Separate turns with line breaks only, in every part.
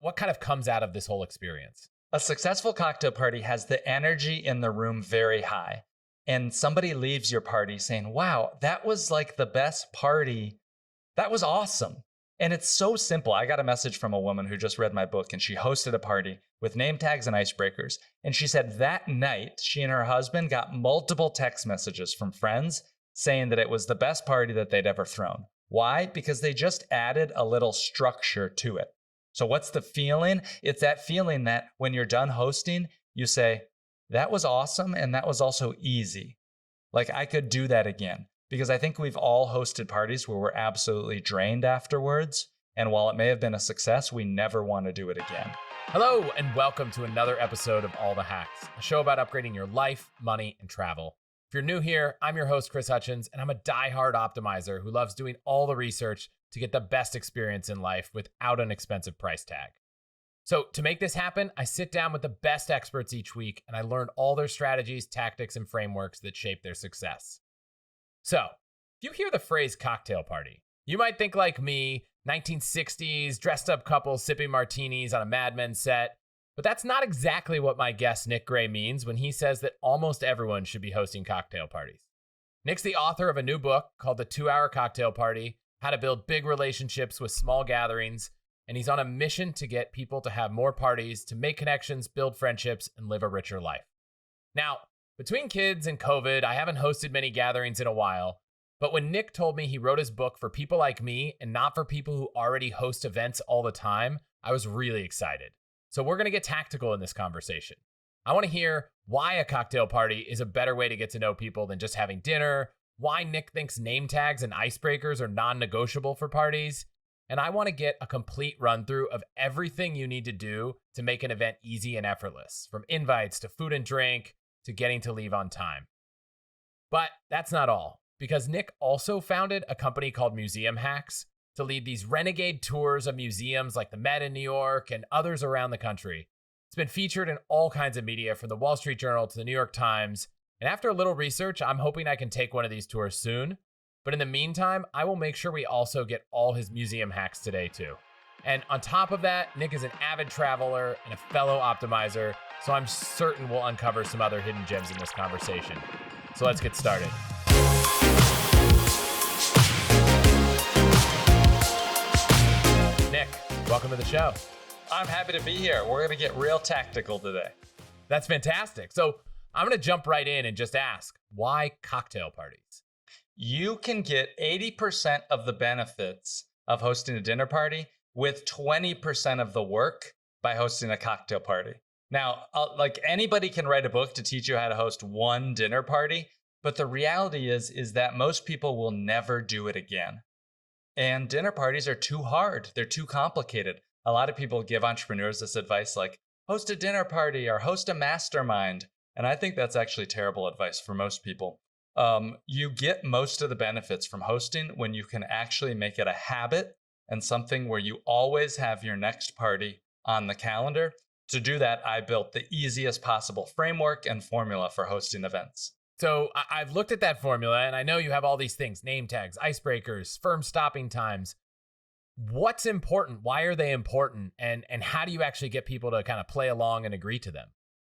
what kind of comes out of this whole experience?
A successful cocktail party has the energy in the room very high. And somebody leaves your party saying, wow, that was like the best party. That was awesome. And it's so simple. I got a message from a woman who just read my book, and she hosted a party with name tags and icebreakers. And she said that night, she and her husband got multiple text messages from friends saying that it was the best party that they'd ever thrown. Why? Because they just added a little structure to it. So what's the feeling? It's that feeling that when you're done hosting, you say, that was awesome, and that was also easy. Like, I could do that again. Because I think we've all hosted parties where we're absolutely drained afterwards. And while it may have been a success, we never want to do it again.
Hello, and welcome to another episode of All the Hacks, a show about upgrading your life, money, and travel. If you're new here, I'm your host, Chris Hutchins, and I'm a diehard optimizer who loves doing all the research to get the best experience in life without an expensive price tag. So to make this happen, I sit down with the best experts each week, and I learn all their strategies, tactics, and frameworks that shape their success. So, if you hear the phrase cocktail party, you might think like me, 1960s, dressed up couples sipping martinis on a Mad Men set, but that's not exactly what my guest Nick Gray means when he says that almost everyone should be hosting cocktail parties. Nick's the author of a new book called The 2-Hour Cocktail Party, How to Build Big Relationships with Small Gatherings, and he's on a mission to get people to have more parties, to make connections, build friendships, and live a richer life. Now, between kids and COVID, I haven't hosted many gatherings in a while, but when Nick told me he wrote his book for people like me and not for people who already host events all the time, I was really excited. So we're going to get tactical in this conversation. I want to hear why a cocktail party is a better way to get to know people than just having dinner, why Nick thinks name tags and icebreakers are non-negotiable for parties, and I want to get a complete run through of everything you need to do to make an event easy and effortless, from invites to food and drink, to getting to leave on time. But that's not all, because Nick also founded a company called Museum Hacks to lead these renegade tours of museums like the Met in New York and others around the country. It's been featured in all kinds of media, from the Wall Street Journal to the New York Times. And after a little research, I'm hoping I can take one of these tours soon. But in the meantime, I will make sure we also get all his museum hacks today too. And on top of that, Nick is an avid traveler and a fellow optimizer, so I'm certain we'll uncover some other hidden gems in this conversation. So let's get started. Nick, welcome to the show.
I'm happy to be here. We're going to get real tactical today.
That's fantastic. So I'm going to jump right in and just ask, why cocktail parties?
You can get 80% of the benefits of hosting a dinner party with 20% of the work by hosting a cocktail party. Now, like, anybody can write a book to teach you how to host one dinner party, but the reality is that most people will never do it again. And dinner parties are too hard. They're too complicated. A lot of people give entrepreneurs this advice like, host a dinner party or host a mastermind. And I think that's actually terrible advice for most people. You get most of the benefits from hosting when you can actually make it a habit and something where you always have your next party on the calendar. To do that, I built the easiest possible framework and formula for hosting events.
So I've looked at that formula, and I know you have all these things: name tags, icebreakers, firm stopping times. What's important? Why are they important? And how do you actually get people to kind of play along and agree to them?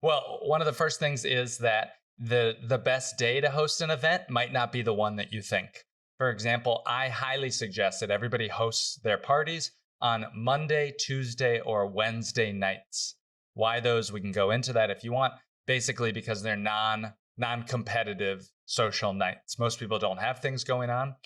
Well, one of the first things is that the best day to host an event might not be the one that you think. For example, I highly suggest that everybody hosts their parties on Monday, Tuesday, or Wednesday nights. Why those? We can go into that if you want. Basically, because they're non-competitive social nights. Most people don't have things going on.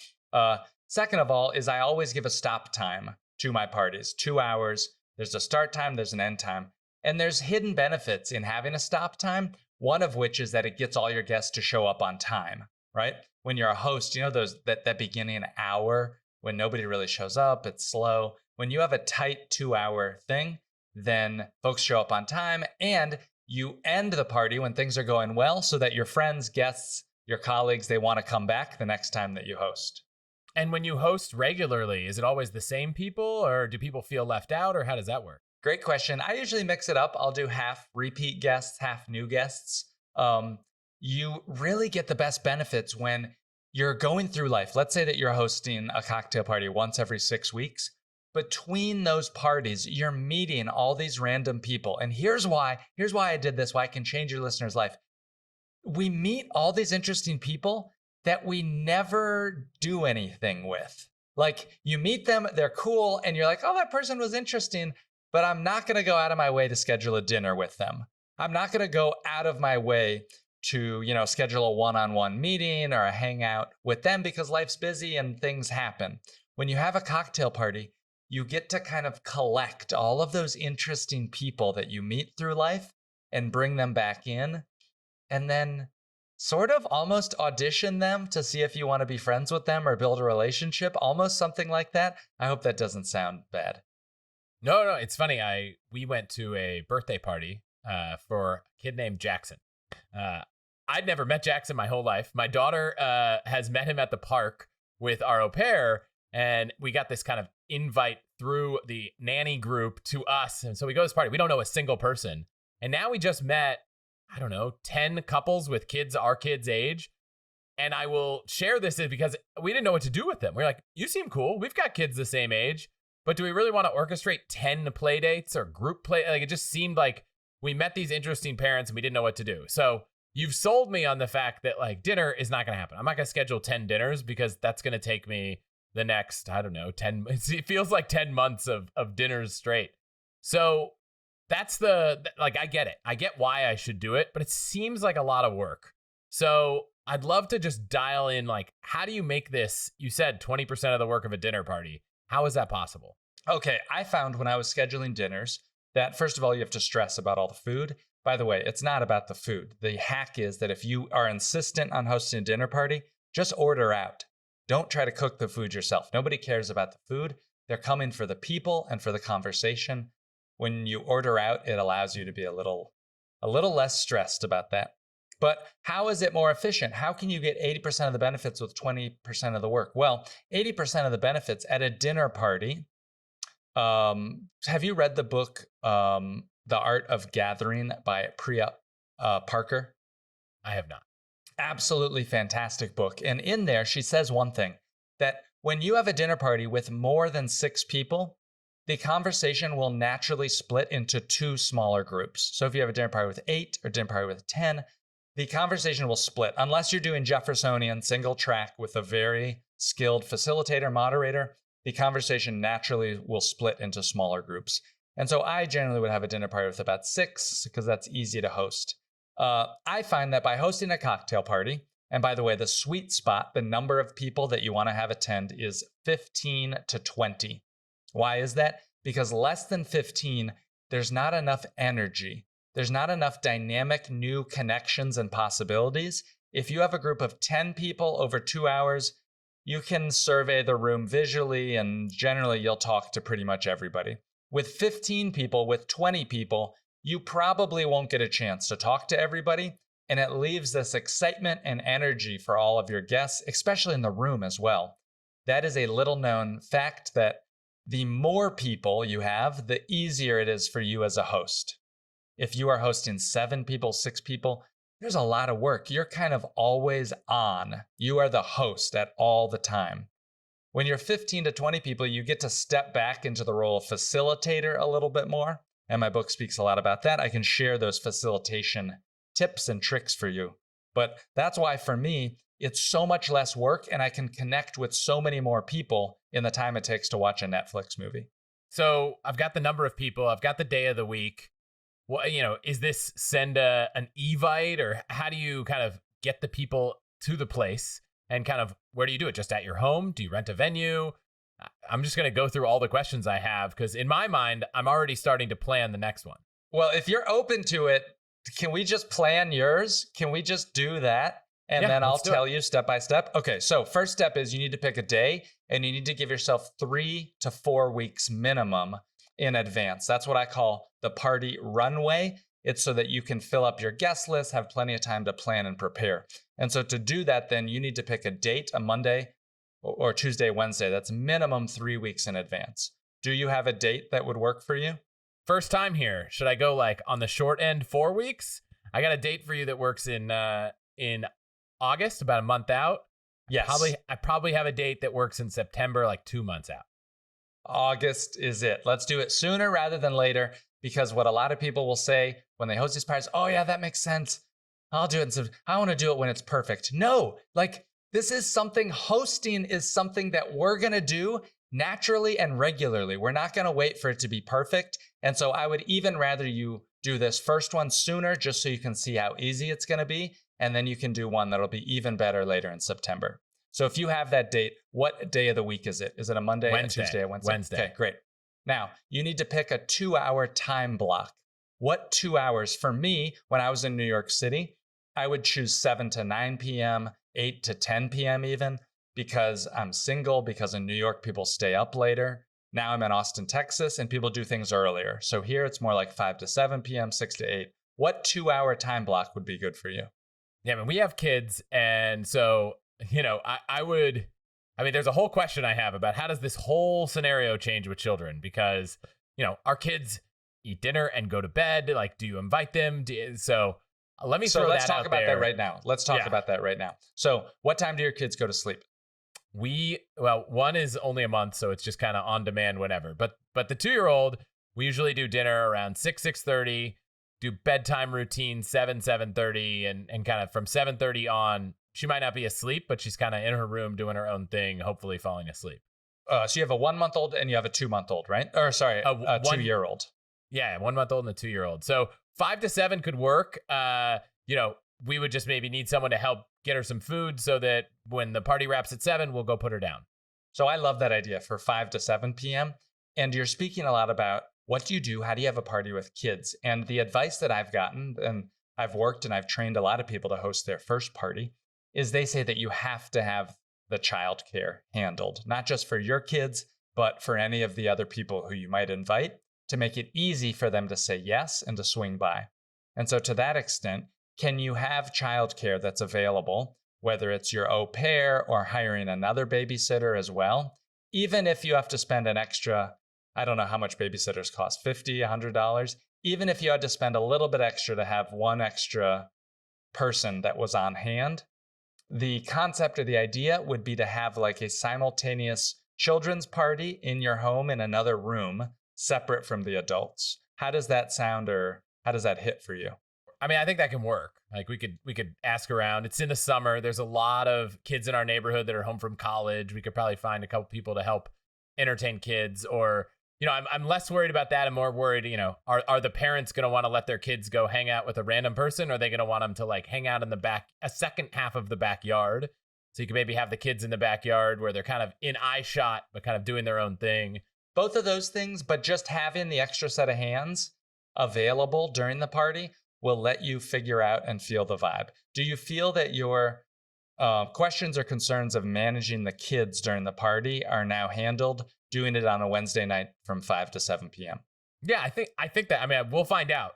Second of all, is I always give a stop time to my parties. 2 hours. There's a start time, there's an end time. And there's hidden benefits in having a stop time, one of which is that it gets all your guests to show up on time, right? When you're a host, you know that beginning hour when nobody really shows up, it's slow. When you have a tight 2-hour thing, then folks show up on time, and you end the party when things are going well so that your friends, guests, your colleagues, they want to come back the next time that you host.
And when you host regularly, is it always the same people, or do people feel left out, or how does that work?
Great question. I usually mix it up. I'll do half repeat guests, half new guests. You really get the best benefits when you're going through life. Let's say that you're hosting a cocktail party once every 6 weeks, between those parties, you're meeting all these random people. And here's why I did this, why I can change your listener's life. We meet all these interesting people that we never do anything with. Like, you meet them, they're cool, and you're like, oh, that person was interesting, but I'm not going to go out of my way to schedule a dinner with them. I'm not going to go out of my way to, schedule a one-on-one meeting or a hangout with them because life's busy and things happen. When you have a cocktail party, you get to kind of collect all of those interesting people that you meet through life and bring them back in, and then sort of almost audition them to see if you want to be friends with them or build a relationship, almost something like that. I hope that doesn't sound bad.
No, it's funny. We went to a birthday party for a kid named Jackson. I'd never met Jackson my whole life. My daughter has met him at the park with our au pair, and we got this kind of invite through the nanny group to us. And so we go to this party. We don't know a single person. And now we just met, 10 couples with kids our kids' age. And I will share this because we didn't know what to do with them. We're like, you seem cool. We've got kids the same age. But do we really want to orchestrate 10 play dates or group play? Like, it just seemed like we met these interesting parents and we didn't know what to do. So you've sold me on the fact that like dinner is not going to happen. I'm not going to schedule 10 dinners because that's going to take me the next, 10, it feels like 10 months of dinners straight. So that's I get it. I get why I should do it, but it seems like a lot of work. So I'd love to just dial in, like, how do you make this, you said 20% of the work of a dinner party. How is that possible?
Okay, I found when I was scheduling dinners that first of all, you have to stress about all the food. By the way, it's not about the food. The hack is that if you are insistent on hosting a dinner party, just order out. Don't try to cook the food yourself. Nobody cares about the food. They're coming for the people and for the conversation. When you order out, it allows you to be a little less stressed about that. But how is it more efficient? How can you get 80% of the benefits with 20% of the work? Well, 80% of the benefits at a dinner party. Have you read the book, The Art of Gathering by Priya Parker?
I have not.
Absolutely fantastic book. And in there, she says one thing, that when you have a dinner party with more than 6 people, the conversation will naturally split into 2 smaller groups. So if you have a dinner party with 8 or dinner party with 10, the conversation will split unless you're doing Jeffersonian single track with a very skilled facilitator, moderator. The conversation naturally will split into smaller groups. And so I generally would have a dinner party with about 6 because that's easy to host. I find that by hosting a cocktail party, and by the way, the sweet spot, the number of people that you want to have attend is 15 to 20. Why is that? Because less than 15, there's not enough energy. There's not enough dynamic new connections and possibilities. If you have a group of 10 people over 2 hours, you can survey the room visually, and generally you'll talk to pretty much everybody. With 15 people, with 20 people, you probably won't get a chance to talk to everybody, and it leaves this excitement and energy for all of your guests, especially in the room as well. That is a little known fact that the more people you have, the easier it is for you as a host. If you are hosting 7 people, 6 people, there's a lot of work. You're kind of always on. You are the host at all the time. When you're 15 to 20 people, you get to step back into the role of facilitator a little bit more. And my book speaks a lot about that. I can share those facilitation tips and tricks for you. But that's why for me, it's so much less work and I can connect with so many more people in the time it takes to watch a Netflix movie.
So I've got the number of people. I've got the day of the week. What, is this send an evite, or how do you kind of get the people to the place, and kind of where do you do it? Just at your home? Do you rent a venue? I'm just going to go through all the questions I have because in my mind, I'm already starting to plan the next one.
Well, if you're open to it, can we just plan yours? Can we just do that? And then I'll tell you step by step. Okay, so first step is you need to pick a day and you need to give yourself 3 to 4 weeks minimum in advance. That's what I call the party runway. It's so that you can fill up your guest list, have plenty of time to plan and prepare. And so to do that, then you need to pick a date, a Monday or Tuesday, Wednesday. That's minimum 3 weeks in advance. Do you have a date that would work for you?
First time here. Should I go like on the short end 4 weeks? I got a date for you that works in August, about a month out.
Yes.
I probably have a date that works in September, like 2 months out.
August is it. Let's do it sooner rather than later, because what a lot of people will say when they host these parties, oh yeah, that makes sense. I'll do it. So I want to do it when it's perfect. No, like this is something, hosting is something that we're going to do naturally and regularly. We're not going to wait for it to be perfect. And so I would even rather you do this first one sooner, just so you can see how easy it's going to be. And then you can do one that'll be even better later in September. So if you have that date, what day of the week is it? Is it a Monday,
Wednesday.
a Tuesday, a Wednesday?
Wednesday.
Okay, great. Now, you need to pick a 2-hour time block. What 2 hours? For me, when I was in New York City, I would choose 7 to 9 p.m., 8 to 10 p.m. even, because I'm single, because in New York, people stay up later. Now I'm in Austin, Texas, and people do things earlier. So here it's more like 5 to 7 p.m., 6 to 8. What 2-hour time block would be good for you?
Yeah, I mean, we have kids, and so, you know, I mean, there's a whole question I have about how does this whole scenario change with children? Because, you know, our kids eat dinner and go to bed. Like, do you invite them? So let me throw that out there.
Let's talk about that right now. Let's talk about that right now. So what time do your kids go to sleep?
Well, one is only a month, so it's just kind of on demand whenever. But the 2-year-old, we usually do dinner around 6:30, do bedtime routine 7:30, and kind of from 7:30 on, she might not be asleep, but she's kind of in her room doing her own thing, hopefully falling asleep.
So you have a 1-month-old and you have a 2-month-old, right? Or sorry, a 2-year-old.
Yeah, 1-month-old and a 2-year-old. So 5 to 7 could work. You know, we would just maybe need someone to help get her some food so that when the party wraps at 7, we'll go put her down.
So I love that idea for 5 to 7 p.m. And you're speaking a lot about what do you do? How do you have a party with kids? And the advice that I've gotten, and I've worked and I've trained a lot of people to host their first party, is they say that you have to have the childcare handled, not just for your kids, but for any of the other people who you might invite, to make it easy for them to say yes and to swing by. And so to that extent, can you have childcare that's available, whether it's your au pair or hiring another babysitter as well, even if you have to spend an extra, I don't know how much babysitters cost, $50, $100, even if you had to spend a little bit extra to have one extra person that was on hand, the concept or the idea would be to have like a simultaneous children's party in your home in another room, separate from the adults. How does that sound, or how does that hit for you?
I mean, I think that can work. Like we could ask around. It's in the summer. There's a lot of kids in our neighborhood that are home from college. We could probably find a couple people to help entertain kids. Or, you know, I'm less worried about that. I'm more worried, you know, are the parents going to want to let their kids go hang out with a random person? Or are they going to want them to like hang out in the back, a second half of the backyard? So you can maybe have the kids in the backyard where they're kind of in eye shot, but kind of doing their own thing.
Both of those things, but just having the extra set of hands available during the party will let you figure out and feel the vibe. Do you feel that your questions or concerns of managing the kids during the party are now handled, doing it on a Wednesday night from 5 to 7 p.m.?
Yeah, I think that, I mean, we'll find out,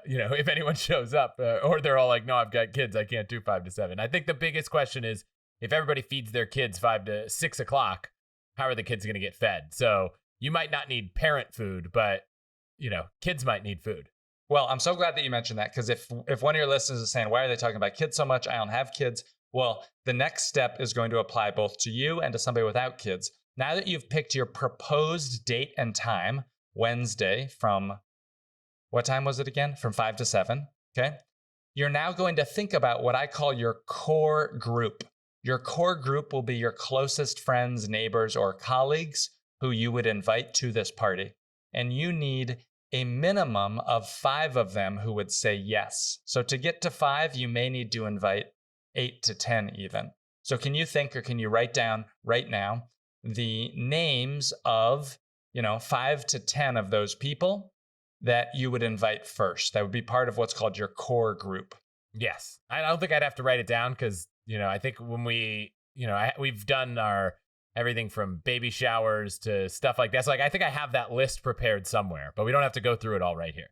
you know, if anyone shows up or they're all like, no, I've got kids, I can't do 5 to 7. I think the biggest question is if everybody feeds their kids 5 to 6 o'clock, how are the kids going to get fed? So you might not need parent food, but, you know, kids might need food.
Well, I'm so glad that you mentioned that, because if one of your listeners is saying, why are they talking about kids so much? I don't have kids. Well, the next step is going to apply both to you and to somebody without kids. Now that you've picked your proposed date and time, Wednesday from, what time was it again? From 5 to 7, okay? You're now going to think about what I call your core group. Your core group will be your closest friends, neighbors, or colleagues who you would invite to this party. And you need a minimum of 5 of them who would say yes. So to get to 5, you may need to invite 8 to 10 even. So can you think, or can you write down right now the names of, 5 to 10 of those people that you would invite first? That would be part of what's called your core group.
Yes. I don't think I'd have to write it down because, I think when we've done our everything from baby showers to stuff like that. So I think I have that list prepared somewhere, but we don't have to go through it all right here.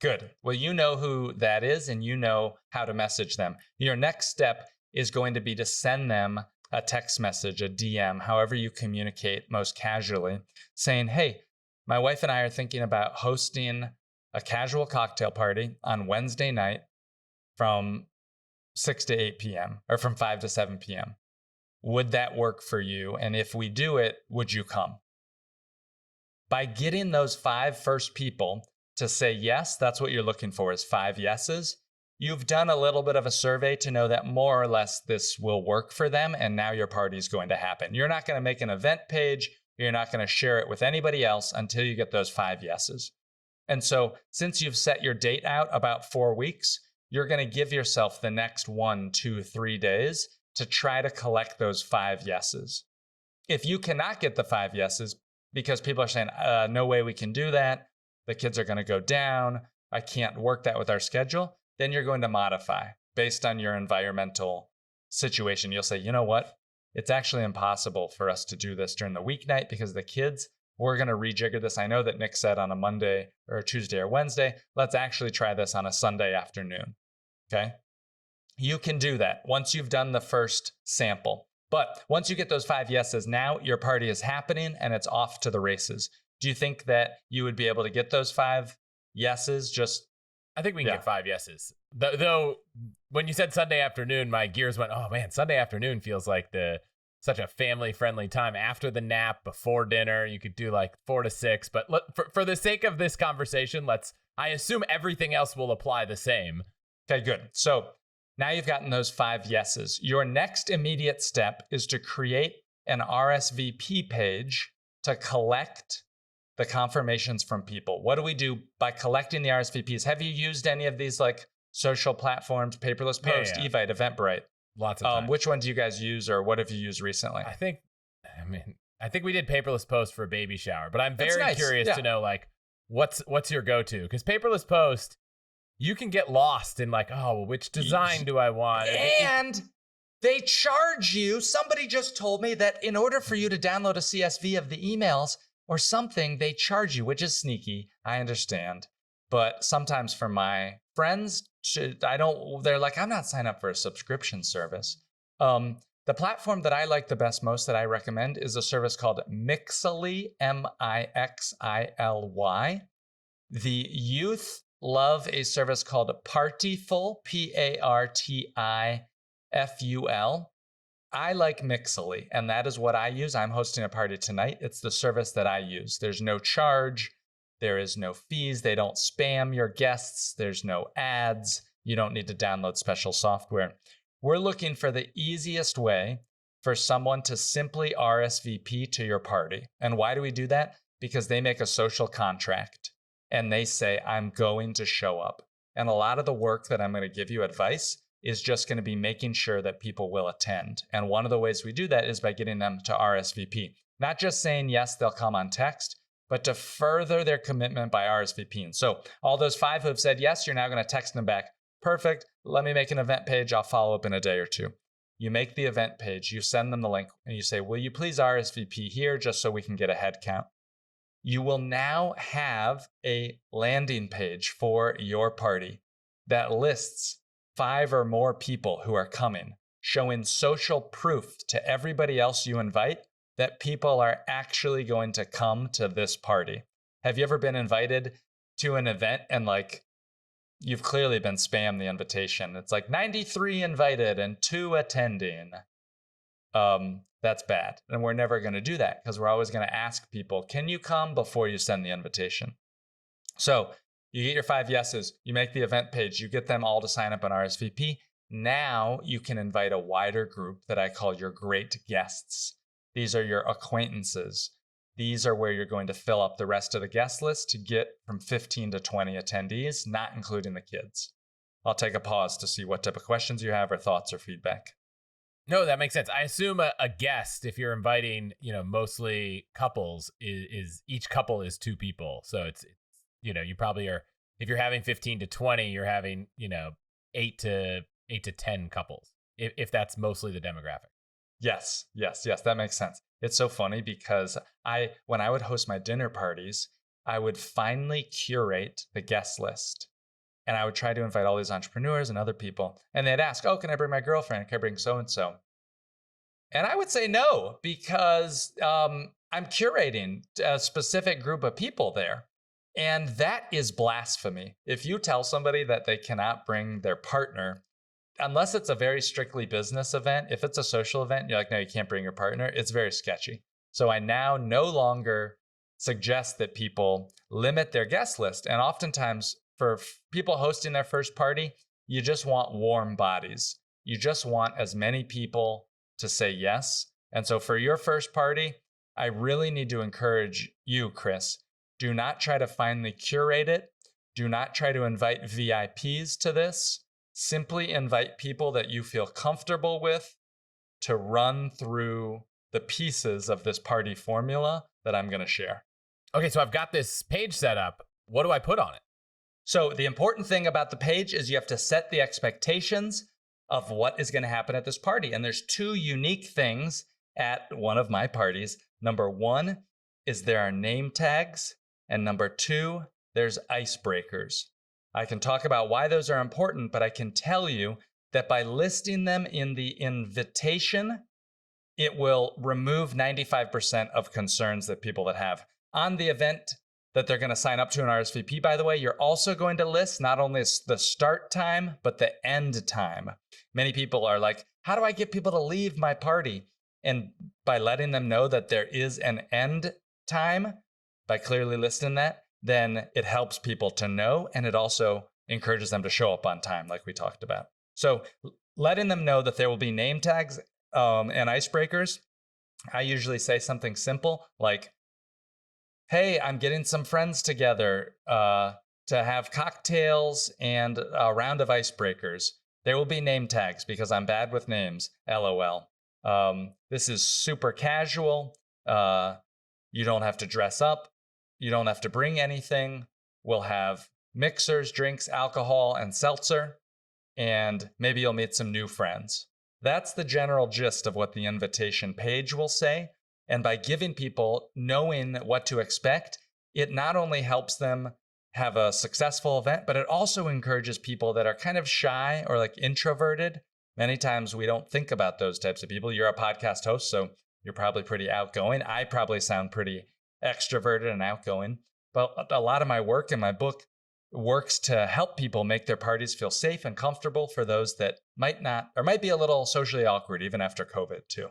Good. Well, you know who that is and you know how to message them. Your next step is going to be to send them a text message, a DM, however you communicate most casually, saying, hey, my wife and I are thinking about hosting a casual cocktail party on Wednesday night from 6 to 8 p.m. or from 5 to 7 p.m. Would that work for you? And if we do it, would you come? By getting those 5 first people to say yes, that's what you're looking for, is 5 yeses. You've done a little bit of a survey to know that more or less this will work for them, and now your party is going to happen. You're not going to make an event page. You're not going to share it with anybody else until you get those 5 yeses. And so since you've set your date out about 4 weeks, you're going to give yourself the next 1, 2, 3 days to try to collect those 5 yeses. If you cannot get the 5 yeses because people are saying, no way we can do that, the kids are going to go down, I can't work that with our schedule, then you're going to modify based on your environmental situation. You'll say, you know what? It's actually impossible for us to do this during the weeknight because the kids, we're going to rejigger this. I know that Nick said on a Monday or Tuesday or Wednesday, let's actually try this on a Sunday afternoon. Okay? You can do that once you've done the first sample. But once you get those 5 yeses, now your party is happening and it's off to the races. Do you think that you would be able to get those 5 yeses?
I think we can get 5 yeses. Though when you said Sunday afternoon, my gears went, oh man, Sunday afternoon feels like such a family-friendly time. After the nap, before dinner, you could do like 4 to 6. But for the sake of this conversation, I assume everything else will apply the same.
Okay, good. So now you've gotten those 5 yeses. Your next immediate step is to create an RSVP page to collect the confirmations from people. What do we do by collecting the RSVPs? Have you used any of these like social platforms, Paperless Post, Evite, Eventbrite?
Lots of times.
Which one do you guys use, or what have you used recently?
I think we did Paperless Post for a baby shower, but I'm very curious to know like what's your go-to? Because Paperless Post, you can get lost in like, oh, well, which design do I want?
And they charge you. Somebody just told me that in order for you to download a CSV of the emails or something, they charge you, which is sneaky. I understand. But sometimes for my friends, they're like, I'm not signing up for a subscription service. The platform that I like the most that I recommend is a service called Mixily, Mixily. The youth love a service called Partiful, Partiful. I like Mixily, and that is what I use. I'm hosting a party tonight. It's the service that I use. There's no charge. There is no fees. They don't spam your guests. There's no ads. You don't need to download special software. We're looking for the easiest way for someone to simply RSVP to your party. And why do we do that? Because they make a social contract and they say, I'm going to show up. And a lot of the work that I'm going to give you advice is just going to be making sure that people will attend. And one of the ways we do that is by getting them to RSVP. Not just saying, yes, they'll come on text, but to further their commitment by RSVPing. So all those 5 who have said yes, you're now going to text them back. Perfect. Let me make an event page. I'll follow up in a day or 2. You make the event page. You send them the link and you say, will you please RSVP here just so we can get a head count? You will now have a landing page for your party that lists 5 or more people who are coming, showing social proof to everybody else you invite that people are actually going to come to this party. Have you ever been invited to an event and like you've clearly been spammed the invitation? It's like 93 invited and 2 attending. That's bad. And we're never going to do that because we're always going to ask people, can you come before you send the invitation? So you get your 5 yeses, you make the event page, you get them all to sign up on RSVP. Now you can invite a wider group that I call your great guests. These are your acquaintances. These are where you're going to fill up the rest of the guest list to get from 15 to 20 attendees, not including the kids. I'll take a pause to see what type of questions you have or thoughts or feedback.
No, that makes sense. I assume a guest, if you're inviting, mostly couples, is each couple is 2 people. So it's you probably are, if you're having 15 to 20, you're having, 8 to 10 couples, if that's mostly the demographic.
Yes, that makes sense. It's so funny because when I would host my dinner parties, I would finally curate the guest list. And I would try to invite all these entrepreneurs and other people. And they'd ask, oh, can I bring my girlfriend? Can I bring so-and-so? And I would say no, because I'm curating a specific group of people there. And that is blasphemy. If you tell somebody that they cannot bring their partner, unless it's a very strictly business event, if it's a social event, you're like, no, you can't bring your partner, it's very sketchy. So I now no longer suggest that people limit their guest list. And oftentimes for people hosting their first party, you just want warm bodies. You just want as many people to say yes. And so for your first party, I really need to encourage you, Chris, do not try to finely curate it. Do not try to invite VIPs to this. Simply invite people that you feel comfortable with to run through the pieces of this party formula that I'm going to share.
Okay, so I've got this page set up. What do I put on it?
So the important thing about the page is you have to set the expectations of what is going to happen at this party. And there's two unique things at one of my parties. Number one is there are name tags. And number two, there's icebreakers. I can talk about why those are important, but I can tell you that by listing them in the invitation, it will remove 95% of concerns that people that have. On the event that they're going to sign up to an RSVP, by the way, you're also going to list not only the start time, but the end time. Many people are like, how do I get people to leave my party? And by letting them know that there is an end time, by clearly listing that, then it helps people to know, and it also encourages them to show up on time, like we talked about. So letting them know that there will be name tags and icebreakers, I usually say something simple like, hey, I'm getting some friends together to have cocktails and a round of icebreakers. There will be name tags because I'm bad with names, LOL. This is super casual. You don't have to dress up. You don't have to bring anything. We'll have mixers, drinks, alcohol, and seltzer. And maybe you'll meet some new friends. That's the general gist of what the invitation page will say. And by giving people knowing what to expect, it not only helps them have a successful event, but it also encourages people that are kind of shy or like introverted. Many times we don't think about those types of people. You're a podcast host, so you're probably pretty outgoing. I probably sound pretty extroverted and outgoing, but a lot of my work in my book works to help people make their parties feel safe and comfortable for those that might not, or might be a little socially awkward even after COVID too.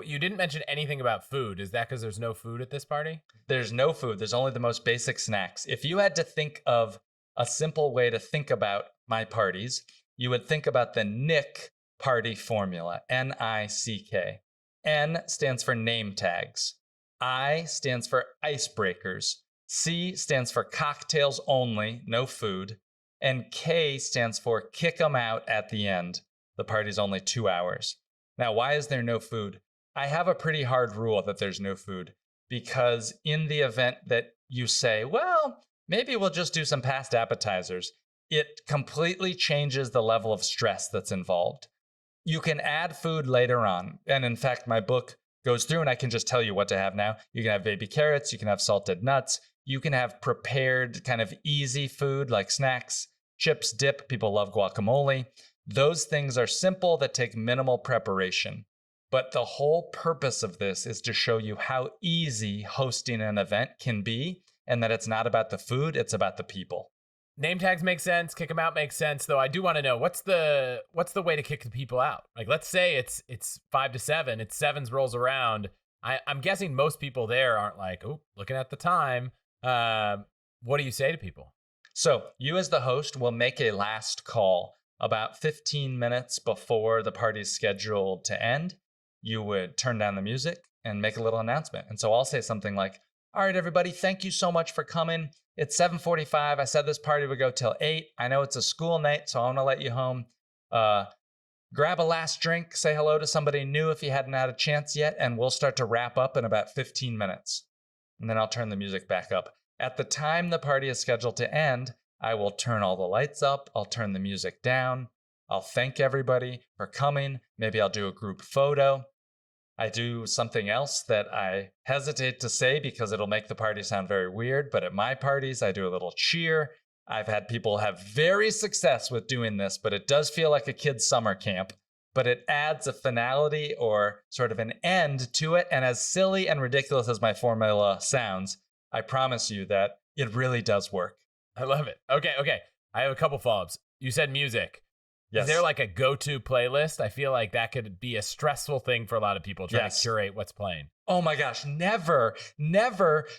You didn't mention anything about food. Is that because there's no food at this party?
There's no food. There's only the most basic snacks. If you had to think of a simple way to think about my parties, you would think about the NICK party formula, N-I-C-K. N stands for name tags. I stands for icebreakers. C stands for cocktails only, no food. And K stands for kick 'em out at the end. The party's only 2 hours. Now, why is there no food? I have a pretty hard rule that there's no food because in the event that you say, well, maybe we'll just do some past appetizers, it completely changes the level of stress that's involved. You can add food later on. And in fact, my book goes through and I can just tell you what to have now. You can have baby carrots, you can have salted nuts, you can have prepared kind of easy food like snacks, chips, dip. People love guacamole. Those things are simple that take minimal preparation. But the whole purpose of this is to show you how easy hosting an event can be and that it's not about the food, it's about the people.
Name tags make sense. Kick them out makes sense, though. I do want to know what's the way to kick the people out. Like, let's say it's 5 to 7. It's 7's rolls around. I'm guessing most people there aren't like, oh, looking at the time. What do you say to people?
So you as the host will make a last call about 15 minutes before the party's scheduled to end. You would turn down the music and make a little announcement. And so I'll say something like, all right, everybody, thank you so much for coming. It's 7:45. I said this party would go till 8. I know it's a school night, so I want to let you home. Grab a last drink, say hello to somebody new if you hadn't had a chance yet, and we'll start to wrap up in about 15 minutes. And then I'll turn the music back up. At the time the party is scheduled to end, I will turn all the lights up. I'll turn the music down. I'll thank everybody for coming. Maybe I'll do a group photo. I do something else that I hesitate to say because it'll make the party sound very weird, but at my parties, I do a little cheer. I've had people have very success with doing this, but it does feel like a kid's summer camp, but it adds a finality or sort of an end to it. And as silly and ridiculous as my formula sounds, I promise you that it really does work.
I love it. Okay. I have a couple follow-ups. You said music. Is there like a go-to playlist? I feel like that could be a stressful thing for a lot of people trying to curate what's playing.
Oh my gosh, never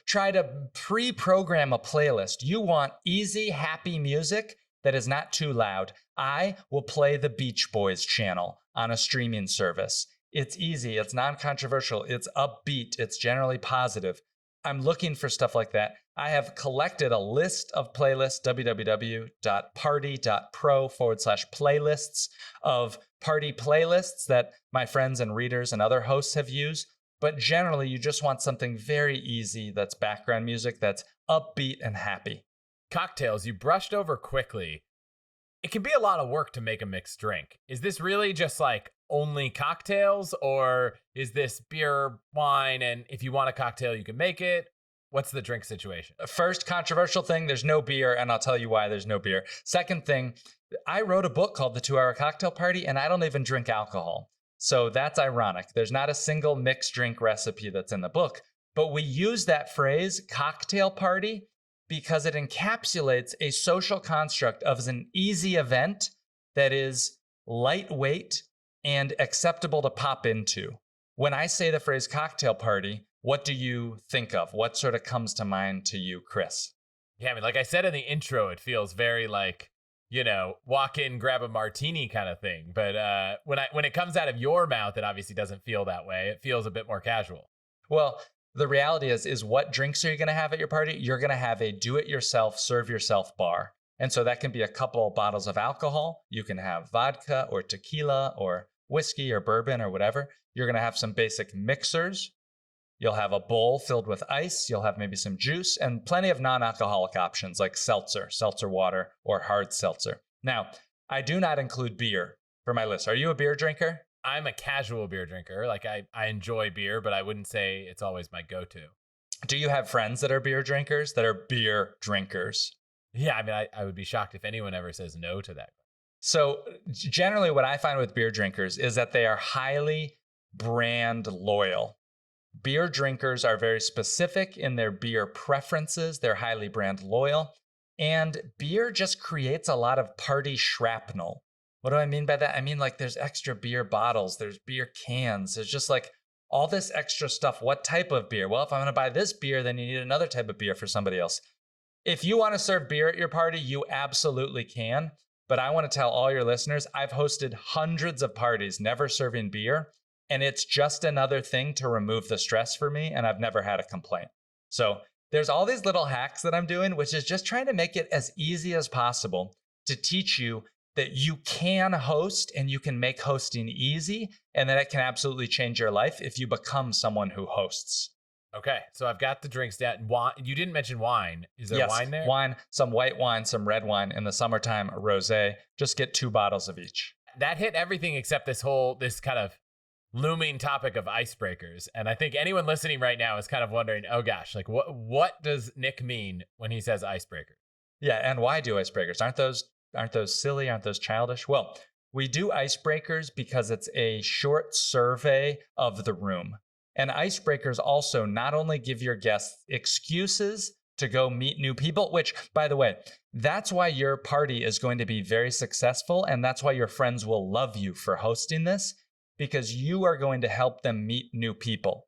try to pre-program a playlist. You want easy, happy music that is not too loud. I will play the Beach Boys channel on a streaming service. It's easy, it's non-controversial, it's upbeat, it's generally positive. I'm looking for stuff like that. I have collected a list of playlists, www.party.pro/playlists of party playlists that my friends and readers and other hosts have used. But generally, you just want something very easy that's background music that's upbeat and happy.
Cocktails, you brushed over quickly. It can be a lot of work to make a mixed drink. Is this really just like only cocktails, or is this beer, wine, and if you want a cocktail, you can make it? What's the drink situation?
First controversial thing, there's no beer, and I'll tell you why there's no beer. Second thing, I wrote a book called The 2-Hour Cocktail Party, and I don't even drink alcohol. So that's ironic. There's not a single mixed drink recipe that's in the book, but we use that phrase, cocktail party, because it encapsulates a social construct of an easy event that is lightweight and acceptable to pop into. When I say the phrase cocktail party, what do you think of? What sort of comes to mind to you, Chris?
Yeah, I mean, like I said in the intro, it feels very like, walk in, grab a martini kind of thing. But when it comes out of your mouth, it obviously doesn't feel that way. It feels a bit more casual.
Well, the reality is what drinks are you going to have at your party? You're going to have a do-it-yourself, serve-yourself bar. And so that can be a couple bottles of alcohol. You can have vodka or tequila or whiskey or bourbon or whatever. You're going to have some basic mixers. You'll have a bowl filled with ice. You'll have maybe some juice and plenty of non-alcoholic options like seltzer water, or hard seltzer. Now, I do not include beer for my list. Are you a beer drinker?
I'm a casual beer drinker. Like I enjoy beer, but I wouldn't say it's always my go-to.
Do you have friends that are beer drinkers, that are beer drinkers?
Yeah, I mean, I would be shocked if anyone ever says no to that.
So generally what I find with beer drinkers is that they are highly brand loyal. Beer drinkers are very specific in their beer preferences. They're highly brand loyal. And beer just creates a lot of party shrapnel. What do I mean by that? I mean, like, there's extra beer bottles, there's beer cans, there's just like all this extra stuff. What type of beer? Well, if I'm going to buy this beer, then you need another type of beer for somebody else. If you want to serve beer at your party, you absolutely can. But I want to tell all your listeners, I've hosted hundreds of parties never serving beer, and it's just another thing to remove the stress for me, and I've never had a complaint. So there's all these little hacks that I'm doing, which is just trying to make it as easy as possible to teach you that you can host and you can make hosting easy, and that it can absolutely change your life if you become someone who hosts.
Okay, so I've got the drinks down. You didn't mention wine. Is there wine there?
Wine, some white wine, some red wine. In the summertime, a rosé. Just get 2 bottles of each.
That hit everything except this kind of looming topic of icebreakers. And I think anyone listening right now is kind of wondering, oh gosh, like what does Nick mean when he says icebreaker?
Yeah, and why do icebreakers? Aren't those silly? Aren't those childish? Well, we do icebreakers because it's a short survey of the room. And icebreakers also not only give your guests excuses to go meet new people, which, by the way, that's why your party is going to be very successful. And that's why your friends will love you for hosting this, because you are going to help them meet new people.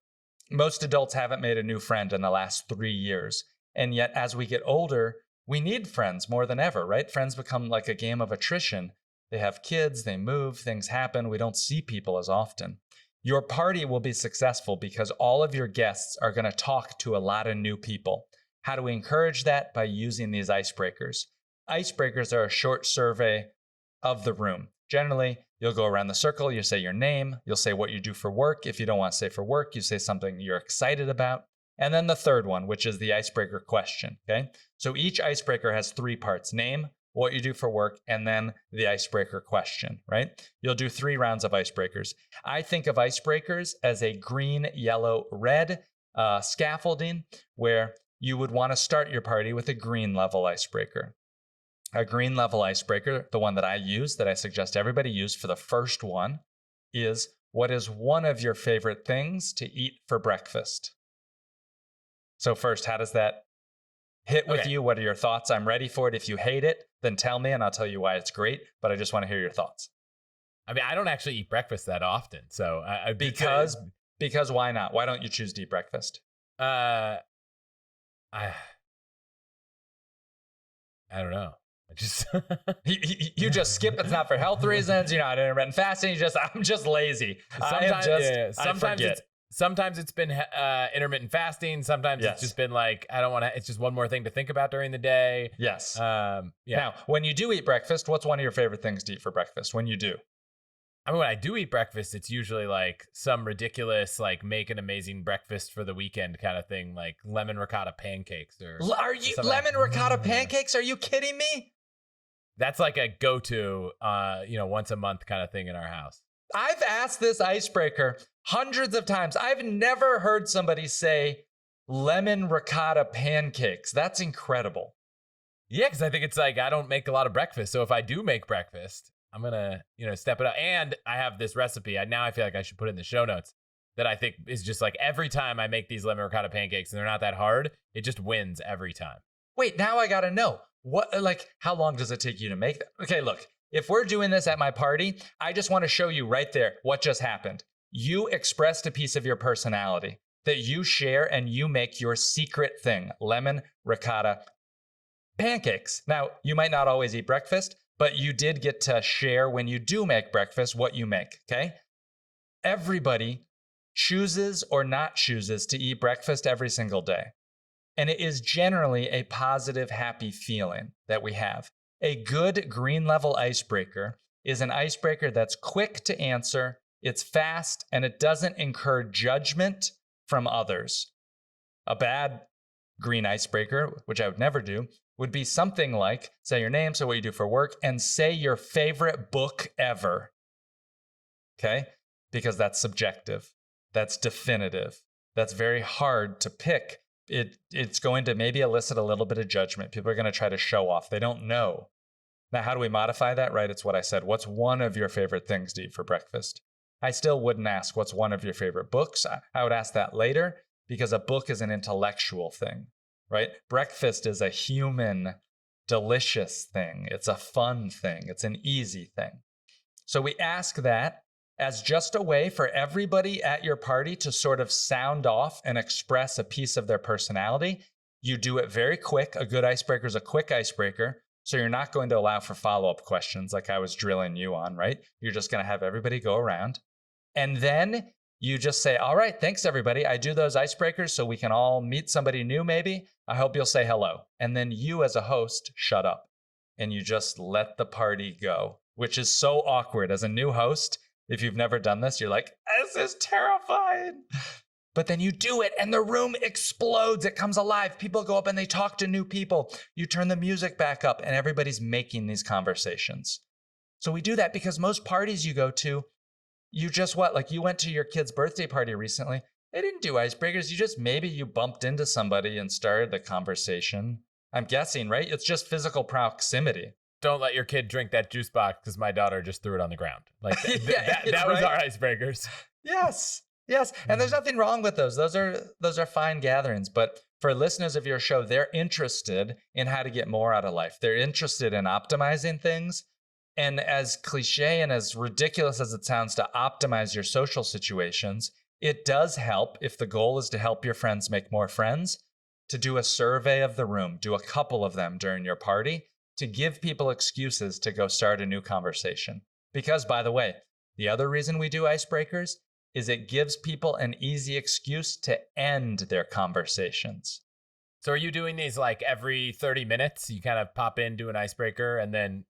Most adults haven't made a new friend in the last 3 years. And yet, as we get older, we need friends more than ever, right? Friends become like a game of attrition. They have kids, they move, things happen. We don't see people as often. Your party will be successful because all of your guests are going to talk to a lot of new people. How do we encourage that? By using these icebreakers. Icebreakers are a short survey of the room. Generally, you'll go around the circle, you say your name, you'll say what you do for work. If you don't want to say for work, you say something you're excited about. And then the third one, which is the icebreaker question, okay? So each icebreaker has 3 parts: name, what you do for work, and then the icebreaker question, right? You'll do 3 rounds of icebreakers. I think of icebreakers as a green, yellow, red scaffolding, where you would want to start your party with a green level icebreaker. A green level icebreaker, the one that I use, that I suggest everybody use for the first one, is, what is one of your favorite things to eat for breakfast? So first, how does that hit with you. What are your thoughts? I'm ready for it. If you hate it, then tell me and I'll tell you why it's great. But I just want to hear your thoughts.
I mean, I don't actually eat breakfast that often. So
because why not? Why don't you choose to eat breakfast?
I don't know. I just
you just skip. It's not for health reasons. You're not intermittent fasting. I'm just lazy.
Sometimes it's been intermittent fasting. Sometimes it's just been like, I don't want to, it's just one more thing to think about during the day.
Yes. Now, when you do eat breakfast, what's one of your favorite things to eat for breakfast when you do?
I mean, when I do eat breakfast, it's usually like some ridiculous, like make an amazing breakfast for the weekend kind of thing, like lemon ricotta pancakes
Are you lemon ricotta pancakes? Are you kidding me?
That's like a go-to, once a month kind of thing in our house.
I've asked this icebreaker hundreds of times. I've never heard somebody say lemon ricotta pancakes. That's incredible.
Yeah, because I think it's like I don't make a lot of breakfast. So if I do make breakfast, I'm going to, step it up. And I have this recipe. Now I feel like I should put it in the show notes that I think is just like every time I make these lemon ricotta pancakes and they're not that hard, it just wins every time.
Wait, now I got to know. How long does it take you to make that? Okay, look, if we're doing this at my party, I just want to show you right there what just happened. You expressed a piece of your personality that you share and you make your secret thing, lemon ricotta pancakes. Now, you might not always eat breakfast, but you did get to share when you do make breakfast what you make, okay? Everybody chooses or not chooses to eat breakfast every single day. And it is generally a positive, happy feeling that we have. A good green level icebreaker is an icebreaker that's quick to answer, it's fast, and it doesn't incur judgment from others. A bad green icebreaker, which I would never do, would be something like say your name, say what you do for work, and say your favorite book ever. Okay? Because that's subjective. That's definitive. That's very hard to pick. It's going to maybe elicit a little bit of judgment. People are going to try to show off. They don't know. Now, how do we modify that? Right? It's what I said. What's one of your favorite things to eat for breakfast? I still wouldn't ask what's one of your favorite books. I would ask that later because a book is an intellectual thing, right? Breakfast is a human, delicious thing. It's a fun thing. It's an easy thing. So we ask that as just a way for everybody at your party to sort of sound off and express a piece of their personality. You do it very quick. A good icebreaker is a quick icebreaker. So you're not going to allow for follow-up questions like I was drilling you on, right? You're just going to have everybody go around. And then you just say, all right, thanks everybody. I do those icebreakers so we can all meet somebody new maybe. I hope you'll say hello. And then you as a host, shut up. And you just let the party go, which is so awkward as a new host. If you've never done this, you're like, this is terrifying. But then you do it and the room explodes. It comes alive. People go up and they talk to new people. You turn the music back up and everybody's making these conversations. So we do that because most parties you go to, you just like you went to your kid's birthday party recently. They didn't do icebreakers. Maybe you bumped into somebody and started the conversation. I'm guessing, right? It's just physical proximity.
Don't let your kid drink that juice box because my daughter just threw it on the ground. Like that was our icebreakers.
Yes. And there's nothing wrong with those. Those are fine gatherings. But for listeners of your show, they're interested in how to get more out of life. They're interested in optimizing things. And as cliche and as ridiculous as it sounds to optimize your social situations, it does help if the goal is to help your friends make more friends, to do a survey of the room, do a couple of them during your party, to give people excuses to go start a new conversation. Because, by the way, the other reason we do icebreakers is it gives people an easy excuse to end their conversations.
So are you doing these like every 30 minutes? You kind of pop in, do an icebreaker, and then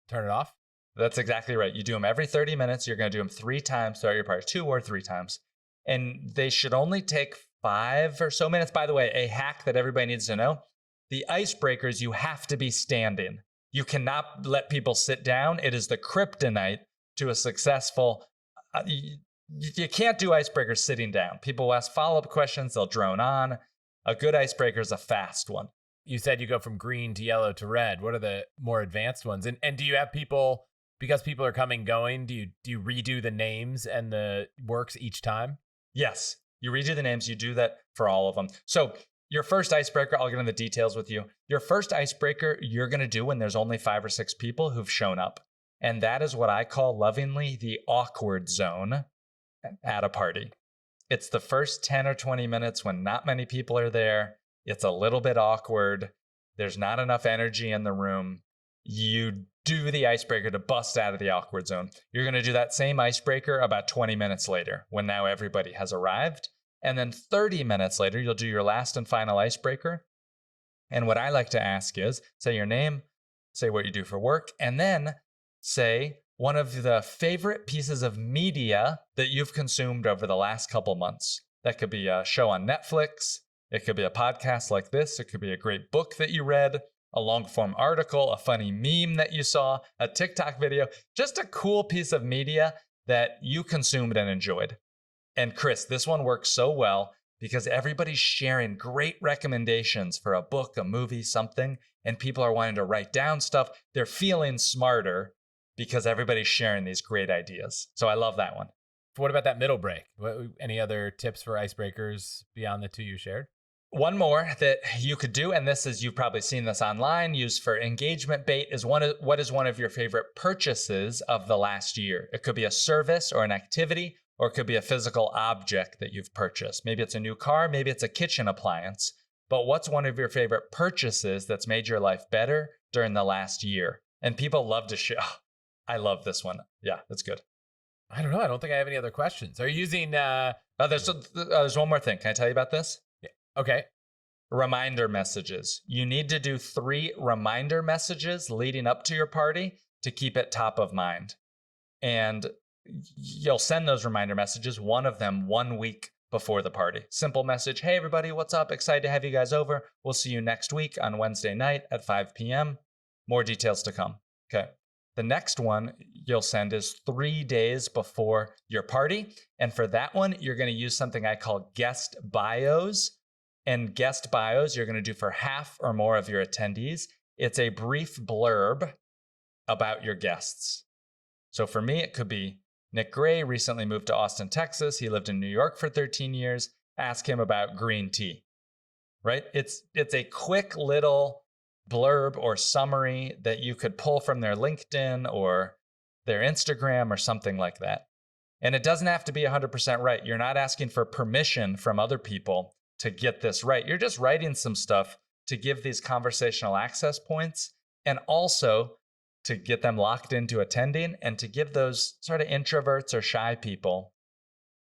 turn it off?
That's exactly right. You do them every 30 minutes. You're going to do them 3 times throughout your party, 2 or 3 times. And they should only take 5 or so minutes. By the way, a hack that everybody needs to know, the icebreakers, you have to be standing. You cannot let people sit down. It is the kryptonite to a successful, you can't do icebreakers sitting down. People will ask follow-up questions. They'll drone on. A good icebreaker is a fast one.
You said you go from green to yellow to red. What are the more advanced ones? And do you have people, because people are coming, going, do you redo the names and the works each time?
Yes, you redo the names. You do that for all of them. So your first icebreaker, I'll get into the details with you. Your first icebreaker, you're going to do when there's only 5 or 6 people who've shown up. And that is what I call lovingly the awkward zone at a party. It's the first 10 or 20 minutes when not many people are there. It's a little bit awkward. There's not enough energy in the room. You do the icebreaker to bust out of the awkward zone. You're going to do that same icebreaker about 20 minutes later when now everybody has arrived. And then 30 minutes later, you'll do your last and final icebreaker. And what I like to ask is, say your name, say what you do for work, and then say one of the favorite pieces of media that you've consumed over the last couple months. That could be a show on Netflix. It could be a podcast like this. It could be a great book that you read, a long form article, a funny meme that you saw, a TikTok video, just a cool piece of media that you consumed and enjoyed. And Chris, this one works so well because everybody's sharing great recommendations for a book, a movie, something, and people are wanting to write down stuff. They're feeling smarter because everybody's sharing these great ideas. So I love that one.
What about that middle break? Any other tips for icebreakers beyond the 2 you shared?
One more that you could do, and this is, you've probably seen this online, used for engagement bait, is what is one of your favorite purchases of the last year? It could be a service or an activity, or it could be a physical object that you've purchased. Maybe it's a new car, maybe it's a kitchen appliance. But what's one of your favorite purchases that's made your life better during the last year? And people love to share. I love this one. Yeah, that's good.
I don't know. I don't think I have any other questions. Are you using...
There's one more thing. Can I tell you about this?
Yeah. Okay.
Reminder messages. You need to do 3 reminder messages leading up to your party to keep it top of mind. And you'll send those reminder messages, one of them 1 week before the party. Simple message. Hey, everybody, what's up? Excited to have you guys over. We'll see you next week on Wednesday night at 5 p.m. More details to come. Okay. The next one you'll send is 3 days before your party. And for that one, you're going to use something I call guest bios. And guest bios you're going to do for half or more of your attendees. It's a brief blurb about your guests. So for me, it could be Nick Gray recently moved to Austin, Texas. He lived in New York for 13 years. Ask him about green tea, right? It's a quick little blurb or summary that you could pull from their LinkedIn or their Instagram or something like that. And it doesn't have to be 100% right. You're not asking for permission from other people to get this right. You're just writing some stuff to give these conversational access points and also to get them locked into attending and to give those sort of introverts or shy people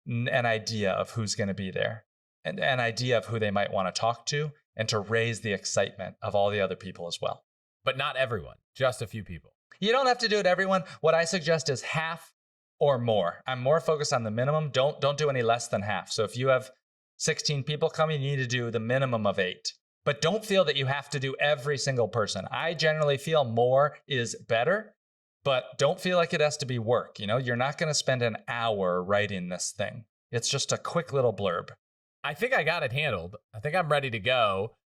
an idea of who's going to be there and an idea of who they might want to talk to, and to raise the excitement of all the other people as well.
But not everyone, just a few people.
You don't have to do it, everyone. What I suggest is half or more. I'm more focused on the minimum. Don't do any less than half. So if you have 16 people coming, you need to do the minimum of 8. But don't feel that you have to do every single person. I generally feel more is better, but don't feel like it has to be work. You know, you're not going to spend an hour writing this thing. It's just a quick little blurb.
I think I got it handled. I think I'm ready to go.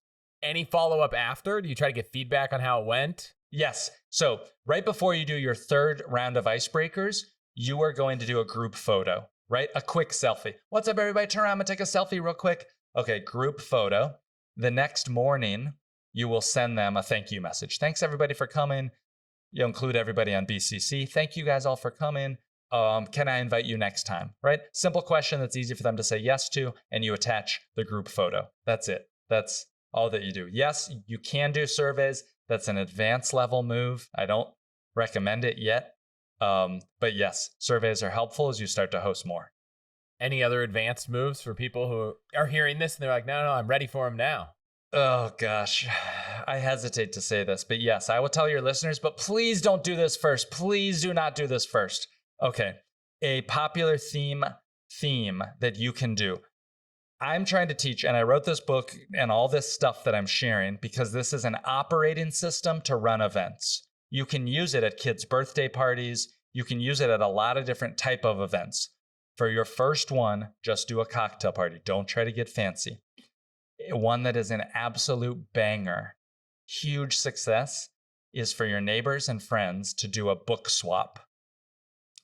Any follow-up after? Do you try to get feedback on how it went?
Yes. So right before you do your 3rd round of icebreakers, you are going to do a group photo, right? A quick selfie. What's up, everybody? Turn around. I'm going to take a selfie real quick. Okay, group photo. The next morning, you will send them a thank you message. Thanks, everybody, for coming. You'll include everybody on BCC. Thank you guys all for coming. Can I invite you next time, right? Simple question that's easy for them to say yes to, and you attach the group photo. That's it. That's all that you do. Yes, you can do surveys. That's an advanced level move. I don't recommend it yet. But yes, surveys are helpful as you start to host more.
Any other advanced moves for people who are hearing this and they're like, no, I'm ready for them now?
Oh, gosh, I hesitate to say this, but yes, I will tell your listeners, but please don't do this first. Please do not do this first. Okay, a popular theme that you can do. I'm trying to teach, and I wrote this book and all this stuff that I'm sharing because this is an operating system to run events. You can use it at kids' birthday parties. You can use it at a lot of different type of events. For your first one, just do a cocktail party. Don't try to get fancy. One that is an absolute banger, huge success, is for your neighbors and friends to do a book swap.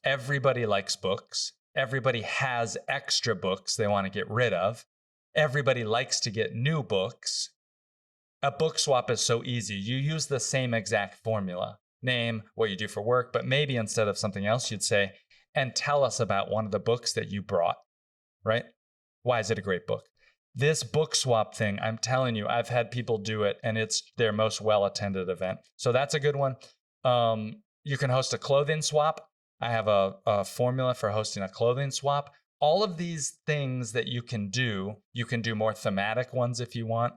Everybody likes books. Everybody has extra books they want to get rid of. everybody likes to get new books. A book swap is so easy. You use the same exact formula, name, what you do for work, but maybe instead of something else, you'd say, and tell us about one of the books that you brought, right? Why is it a great book? This book swap thing, I'm telling you, I've had people do it and it's their most well-attended event. So that's a good one. You can host a clothing swap. I have a formula for hosting a clothing swap. All of these things that you can do more thematic ones if you want,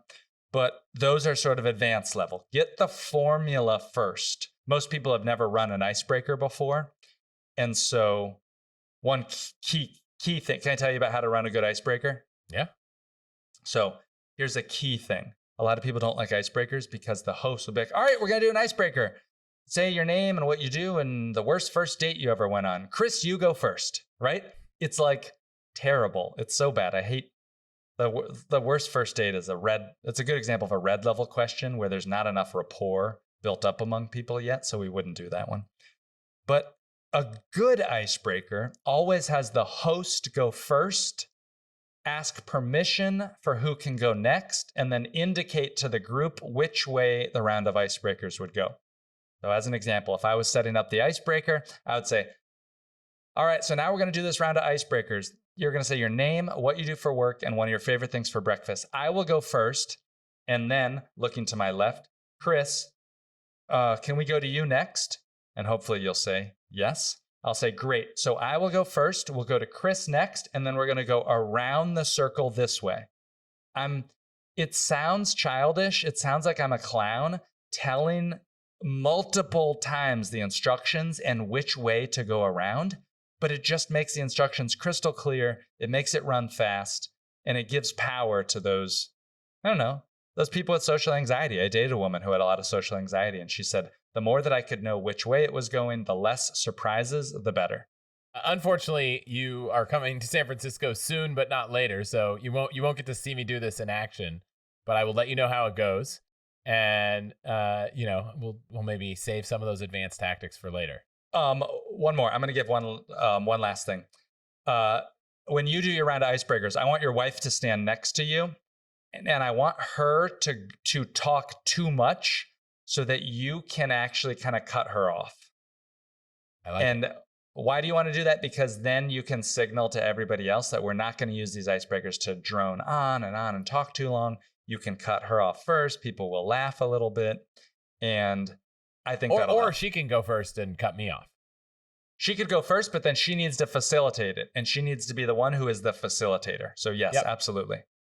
but those are sort of advanced level. Get the formula first. Most people have never run an icebreaker before. And so one key thing, can I tell you about how to run a good icebreaker?
Yeah.
So here's a key thing. A lot of people don't like icebreakers because the host will be like, all right, we're going to do an icebreaker. Say your name and what you do and the worst first date you ever went on. Chris, you go first, right? It's like terrible. It's so bad. I hate the worst first date is it's a good example of a red level question where there's not enough rapport built up among people yet. So we wouldn't do that one. But a good icebreaker always has the host go first, ask permission for who can go next, and then indicate to the group which way the round of icebreakers would go. So as an example, if I was setting up the icebreaker, I would say, all right, so now we're going to do this round of icebreakers. You're going to say your name, what you do for work, and one of your favorite things for breakfast. I will go first, and then looking to my left, Chris, can we go to you next? And hopefully you'll say yes. I'll say, great. So I will go first. We'll go to Chris next, and then we're going to go around the circle this way. It sounds childish. It sounds like I'm a clown telling multiple times the instructions and which way to go around, but it just makes the instructions crystal clear. It makes it run fast, and it gives power to those, those people with social anxiety. I dated a woman who had a lot of social anxiety, and she said, the more that I could know which way it was going, the less surprises, the better.
Unfortunately, you are coming to San Francisco soon, but not later. So you won't get to see me do this in action, but I will let you know how it goes. And, we'll maybe save some of those advanced tactics for later.
One more. I'm going to give one last thing. When you do your round of icebreakers, I want your wife to stand next to you, and I want her to talk too much so that you can actually kind of cut her off.
I like it.
Why do you want to do that? Because then you can signal to everybody else that we're not going to use these icebreakers to drone on and talk too long. You can cut her off first. People will laugh a little bit. And I think that'll help.
She can go first and cut me off.
She could go first, but then she needs to facilitate it. And she needs to be the one who is the facilitator. So yes, absolutely.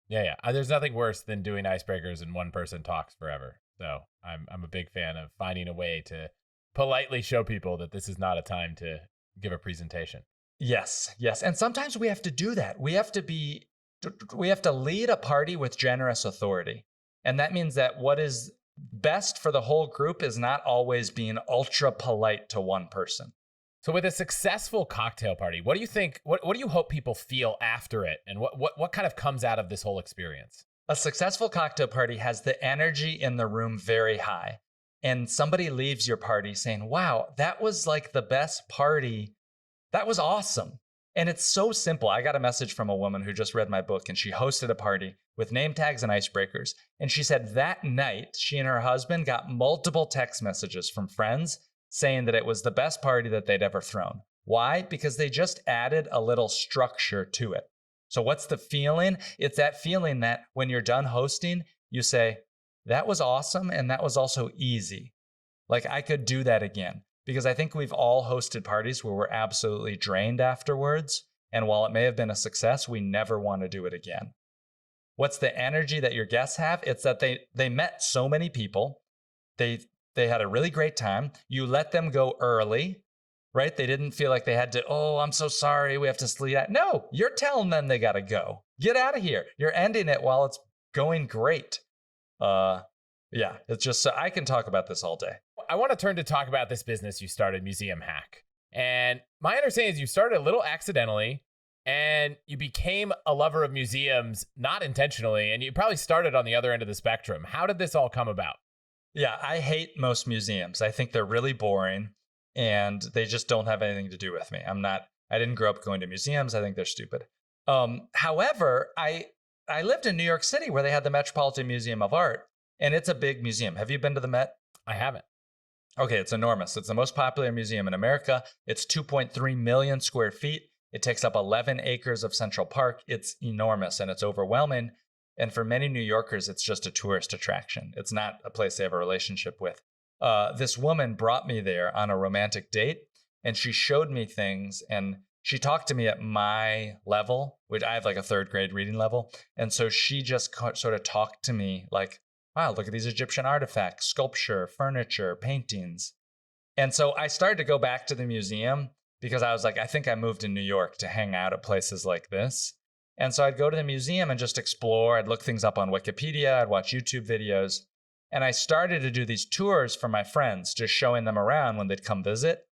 Yeah. There's nothing worse than doing icebreakers and one person talks forever. So I'm a big fan of finding a way to politely show people that this is not a time to give a presentation.
Yes. And sometimes we have to do that. We have to lead a party with generous authority. And that means that what is best for the whole group is not always being ultra polite to one person.
So with a successful cocktail party, what do you think, what do you hope people feel after it? And what kind of comes out of this whole experience?
A successful cocktail party has the energy in the room very high. And somebody leaves your party saying, wow, that was like the best party. That was awesome. And it's so simple. I got a message from a woman who just read my book, and she hosted a party with name tags and icebreakers. And she said that night, she and her husband got multiple text messages from friends saying that it was the best party that they'd ever thrown. Why? Because they just added a little structure to it. So what's the feeling? It's that feeling that when you're done hosting, you say, that was awesome, and that was also easy. Like, I could do that again. Because I think we've all hosted parties where we're absolutely drained afterwards. And while it may have been a success, we never want to do it again. What's the energy that your guests have? It's that they met so many people. They had a really great time. You let them go early, right? They didn't feel like they had to, oh, I'm so sorry, we have to sleep. No, you're telling them they got to go. Get out of here. You're ending it while it's going great. It's just, so I can talk about this all day.
I want to turn to talk about this business you started, Museum Hack. And my understanding is you started a little accidentally and you became a lover of museums, not intentionally, and you probably started on the other end of the spectrum. How did this all come about?
Yeah, I hate most museums. I think they're really boring and they just don't have anything to do with me. I didn't grow up going to museums. I think they're stupid. However, I lived in New York City where they had the Metropolitan Museum of Art, and it's a big museum. Have you been to the Met?
I haven't.
Okay, it's enormous. It's the most popular museum in America. It's 2.3 million square feet. It takes up 11 acres of Central Park. It's enormous and it's overwhelming. And for many New Yorkers, it's just a tourist attraction. It's not a place they have a relationship with. This woman brought me there on a romantic date, and she showed me things, and she talked to me at my level, which I have like a third grade reading level. And so she just sort of talked to me like, wow, look at these Egyptian artifacts, sculpture, furniture, paintings. And so I started to go back to the museum because I was like, I think I moved to New York to hang out at places like this. And so I'd go to the museum and just explore. I'd look things up on Wikipedia. I'd watch YouTube videos. And I started to do these tours for my friends, just showing them around when they'd come visit.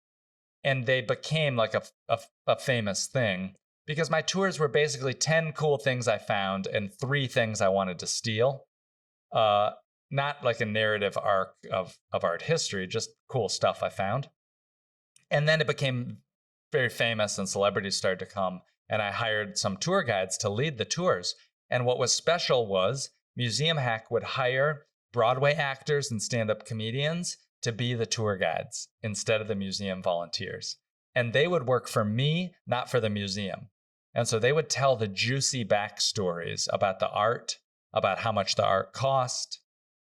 And they became like a famous thing because my tours were basically 10 cool things I found and 3 things I wanted to steal. Not like a narrative arc of art history, just cool stuff I found. And then it became very famous and celebrities started to come, and I hired some tour guides to lead the tours. And what was special was Museum Hack would hire Broadway actors and stand-up comedians to be the tour guides instead of the museum volunteers. And they would work for me, not for the museum. And so they would tell the juicy backstories about the art, about how much the art cost,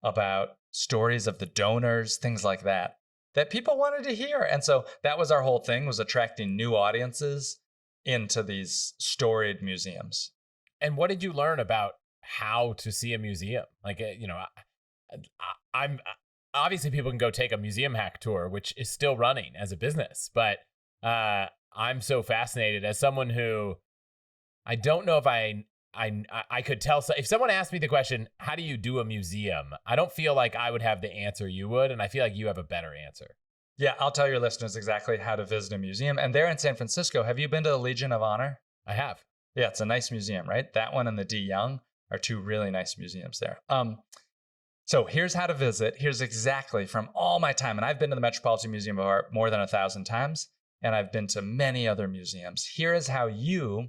about stories of the donors, things like that people wanted to hear. And so that was our whole thing, was attracting new audiences into these storied museums.
And what did you learn about how to see a museum? Like, I'm obviously people can go take a Museum Hack tour, which is still running as a business, but I'm so fascinated as someone who I don't know if I could tell. If someone asked me the question, how do you do a museum? I don't feel like I would have the answer you would. And I feel like you have a better answer.
Yeah, I'll tell your listeners exactly how to visit a museum. And they're in San Francisco. Have you been to the Legion of Honor?
I have.
Yeah, it's a nice museum, right? That one and the D. Young are 2 really nice museums there. So here's how to visit. Here's exactly from all my time. And I've been to the Metropolitan Museum of Art more than 1,000 times. And I've been to many other museums. Here is how you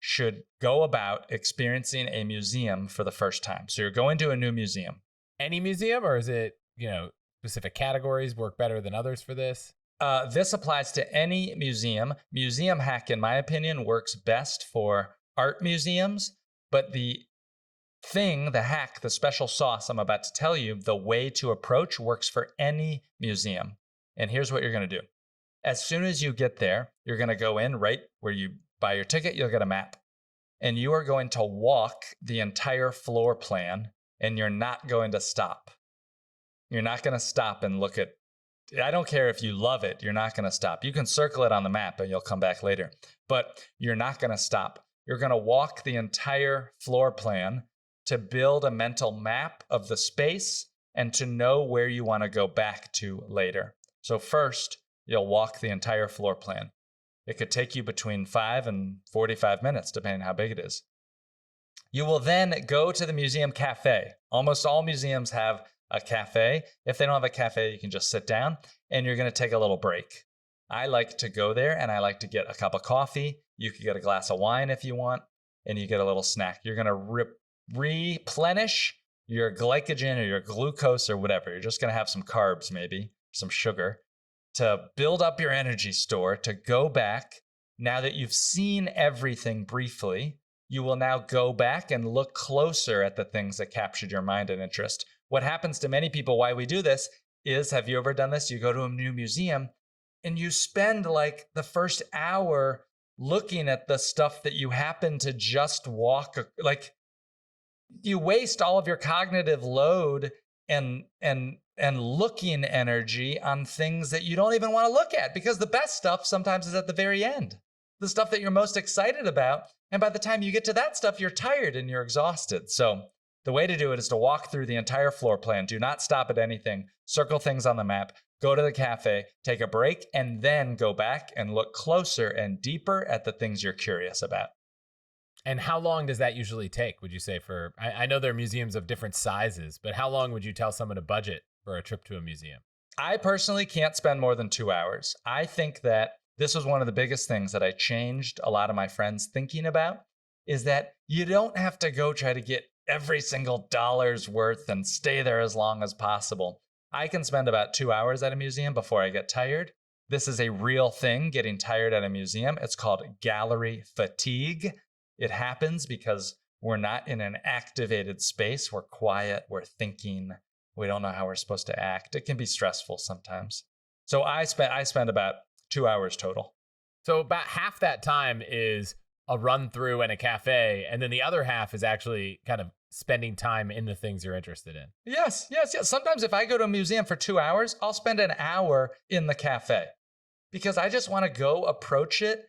should go about experiencing a museum for the first time. So you're going to a new museum.
Any museum, or is it, specific categories work better than others for this?
This applies to any museum. Museum Hack, in my opinion, works best for art museums. But the hack, the special sauce I'm about to tell you, the way to approach works for any museum. And here's what you're going to do. As soon as you get there, you're going to go in right where you buy your ticket, you'll get a map. And you are going to walk the entire floor plan, and you're not going to stop. You're not going to stop and look at, I don't care if you love it, you're not going to stop. You can circle it on the map and you'll come back later, but you're not going to stop. You're going to walk the entire floor plan to build a mental map of the space and to know where you want to go back to later. So first, you'll walk the entire floor plan. It could take you between 5 and 45 minutes, depending on how big it is. You will then go to the museum cafe. Almost all museums have a cafe. If they don't have a cafe, you can just sit down and you're going to take a little break. I like to go there and I like to get a cup of coffee. You could get a glass of wine if you want, and you get a little snack. You're going to replenish your glycogen or your glucose or whatever. You're just going to have some carbs, maybe some sugar, to build up your energy store, to go back. Now that you've seen everything briefly, you will now go back and look closer at the things that captured your mind and interest. What happens to many people, why we do this, is, have you ever done this? You go to a new museum and you spend like the first hour looking at the stuff that you happen to just walk, like you waste all of your cognitive load and looking energy on things that you don't even want to look at, because the best stuff sometimes is at the very end, the stuff that you're most excited about. And by the time you get to that stuff, you're tired and you're exhausted. So the way to do it is to walk through the entire floor plan. Do not stop at anything. Circle things on the map. Go to the cafe, take a break, and then go back and look closer and deeper at the things you're curious about.
And how long does that usually take, would you say, for, I know there are museums of different sizes, but how long would you tell someone to budget for a trip to a museum?
I personally can't spend more than 2 hours. I think that this was one of the biggest things that I changed a lot of my friends thinking about, is that you don't have to go try to get every single dollar's worth and stay there as long as possible. I can spend about 2 hours at a museum before I get tired. This is a real thing, getting tired at a museum. It's called gallery fatigue. It happens because we're not in an activated space. We're quiet, we're thinking, we don't know how we're supposed to act. It can be stressful sometimes. So I spend about 2 hours total.
So about half that time is a run through and a cafe, and then the other half is actually kind of spending time in the things you're interested in.
Yes. Sometimes if I go to a museum for 2 hours, I'll spend an hour in the cafe because I just want to go approach it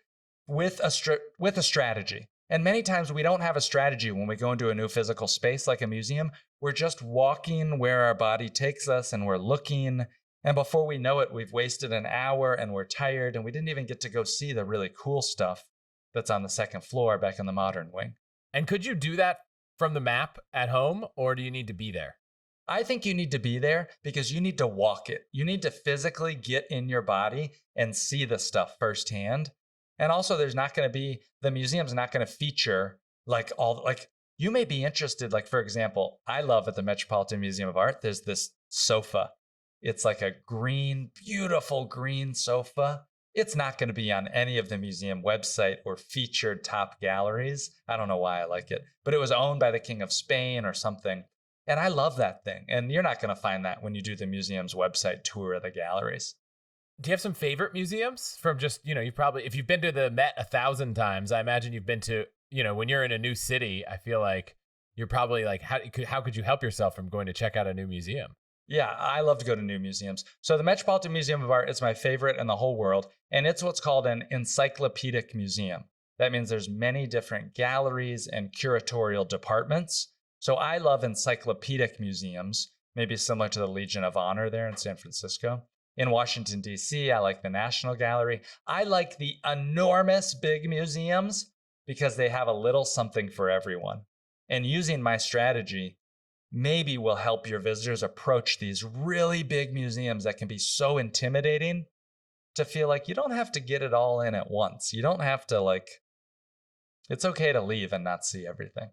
with a strategy. And many times we don't have a strategy when we go into a new physical space like a museum. We're just walking where our body takes us and we're looking. And before we know it, we've wasted an hour and we're tired and we didn't even get to go see the really cool stuff that's on the second floor back in the modern wing.
And could you do that from the map at home, or do you need to be there?
I think you need to be there because you need to walk it. You need to physically get in your body and see the stuff firsthand. And also the museum's not going to feature you may be interested, like, for example, I love at the Metropolitan Museum of Art, there's this sofa. It's like a beautiful green sofa. It's not going to be on any of the museum website or featured top galleries. I don't know why I like it, but it was owned by the King of Spain or something. And I love that thing. And you're not going to find that when you do the museum's website tour of the galleries.
Do you have some favorite museums from just, you probably, if you've been to the Met 1,000 times, I imagine you've been to, when you're in a new city, I feel like you're probably like, how could you help yourself from going to check out a new museum?
Yeah, I love to go to new museums. So the Metropolitan Museum of Art is my favorite in the whole world, and it's what's called an encyclopedic museum. That means there's many different galleries and curatorial departments. So I love encyclopedic museums, maybe similar to the Legion of Honor there in San Francisco. In Washington, D.C., I like the National Gallery. I like the enormous big museums because they have a little something for everyone. And using my strategy, maybe will help your visitors approach these really big museums that can be so intimidating to feel like you don't have to get it all in at once. You don't have to it's okay to leave and not see everything.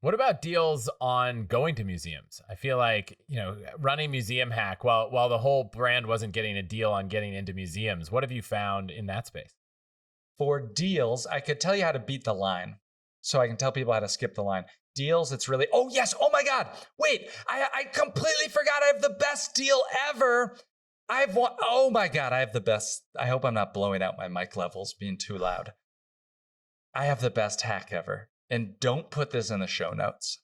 What about deals on going to museums? I feel like, running Museum Hack, while the whole brand wasn't getting a deal on getting into museums, what have you found in that space?
For deals, I could tell you how to beat the line. So I can tell people how to skip the line. Deals, it's really, oh yes, oh my God, wait, I completely forgot I have the best deal ever. Oh my God, I have the best. I hope I'm not blowing out my mic levels being too loud. I have the best hack ever. And don't put this in the show notes.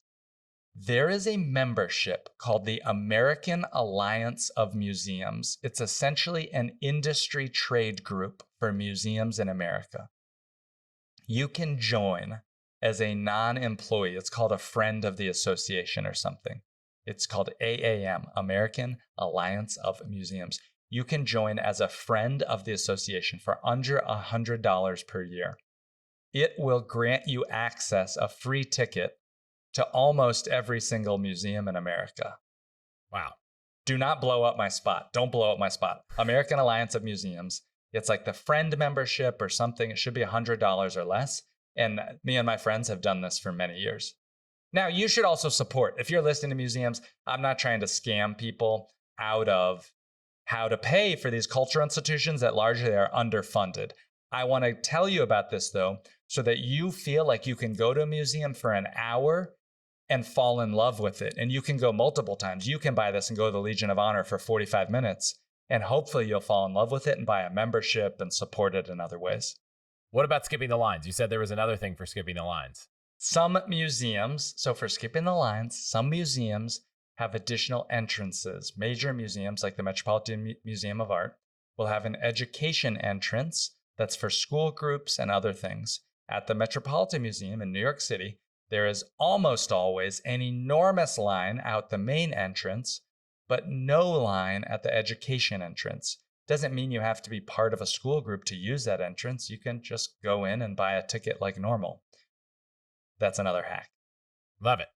There is a membership called the American Alliance of Museums. It's essentially an industry trade group for museums in America. You can join as a non-employee. It's called a friend of the association or something. It's called AAM, American Alliance of Museums. You can join as a friend of the association for under $100 per year. It will grant you access, a free ticket to almost every single museum in America.
Wow.
Do not blow up my spot. Don't blow up my spot. American Alliance of Museums. It's like the friend membership or something. It should be $100 or less. And me and my friends have done this for many years. Now, you should also support. If you're listening to museums, I'm not trying to scam people out of how to pay for these cultural institutions that largely are underfunded. I want to tell you about this, though, so that you feel like you can go to a museum for an hour and fall in love with it. And you can go multiple times. You can buy this and go to the Legion of Honor for 45 minutes. And hopefully you'll fall in love with it and buy a membership and support it in other ways.
What about skipping the lines? You said there was another thing for skipping the lines.
Some museums, so for skipping the lines, some museums have additional entrances. Major museums like the Metropolitan Museum of Art will have an education entrance that's for school groups and other things. At the Metropolitan Museum in New York City, there is almost always an enormous line out the main entrance, but no line at the education entrance. Doesn't mean you have to be part of a school group to use that entrance. You can just go in and buy a ticket like normal. That's another hack.
Love it.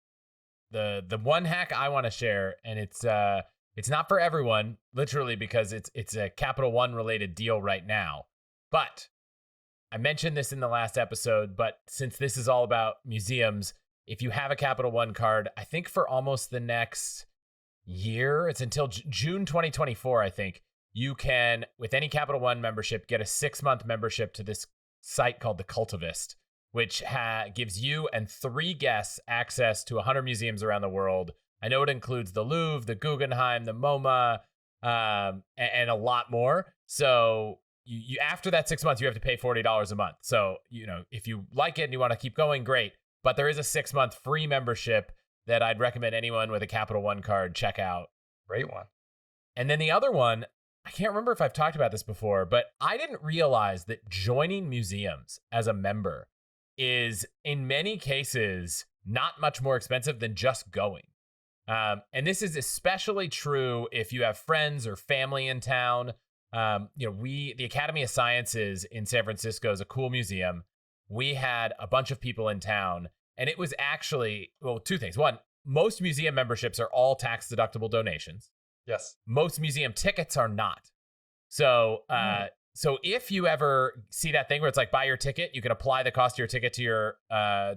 The one hack I want to share, and it's not for everyone, literally, because it's a Capital One related deal right now. But I mentioned this in the last episode, but since this is all about museums, if you have a Capital One card, I think for almost the next year, it's until June 2024, I think, you can, with any Capital One membership, get a 6-month membership to this site called The Cultivist, which gives you and 3 guests access to 100 museums around the world. I know it includes the Louvre, the Guggenheim, the MoMA, and a lot more. So you after that 6 months, you have to pay $40 a month. So, if you like it and you want to keep going, great. But there is a 6-month free membership that I'd recommend anyone with a Capital One card check out.
Great one.
And then the other one, I can't remember if I've talked about this before, but I didn't realize that joining museums as a member is in many cases not much more expensive than just going. And this is especially true if you have friends or family in town. The Academy of Sciences in San Francisco is a cool museum. We had a bunch of people in town, and it was actually, 2 things. One, most museum memberships are all tax deductible donations.
Yes.
Most museum tickets are not. So, so if you ever see that thing where it's like buy your ticket, you can apply the cost of your ticket to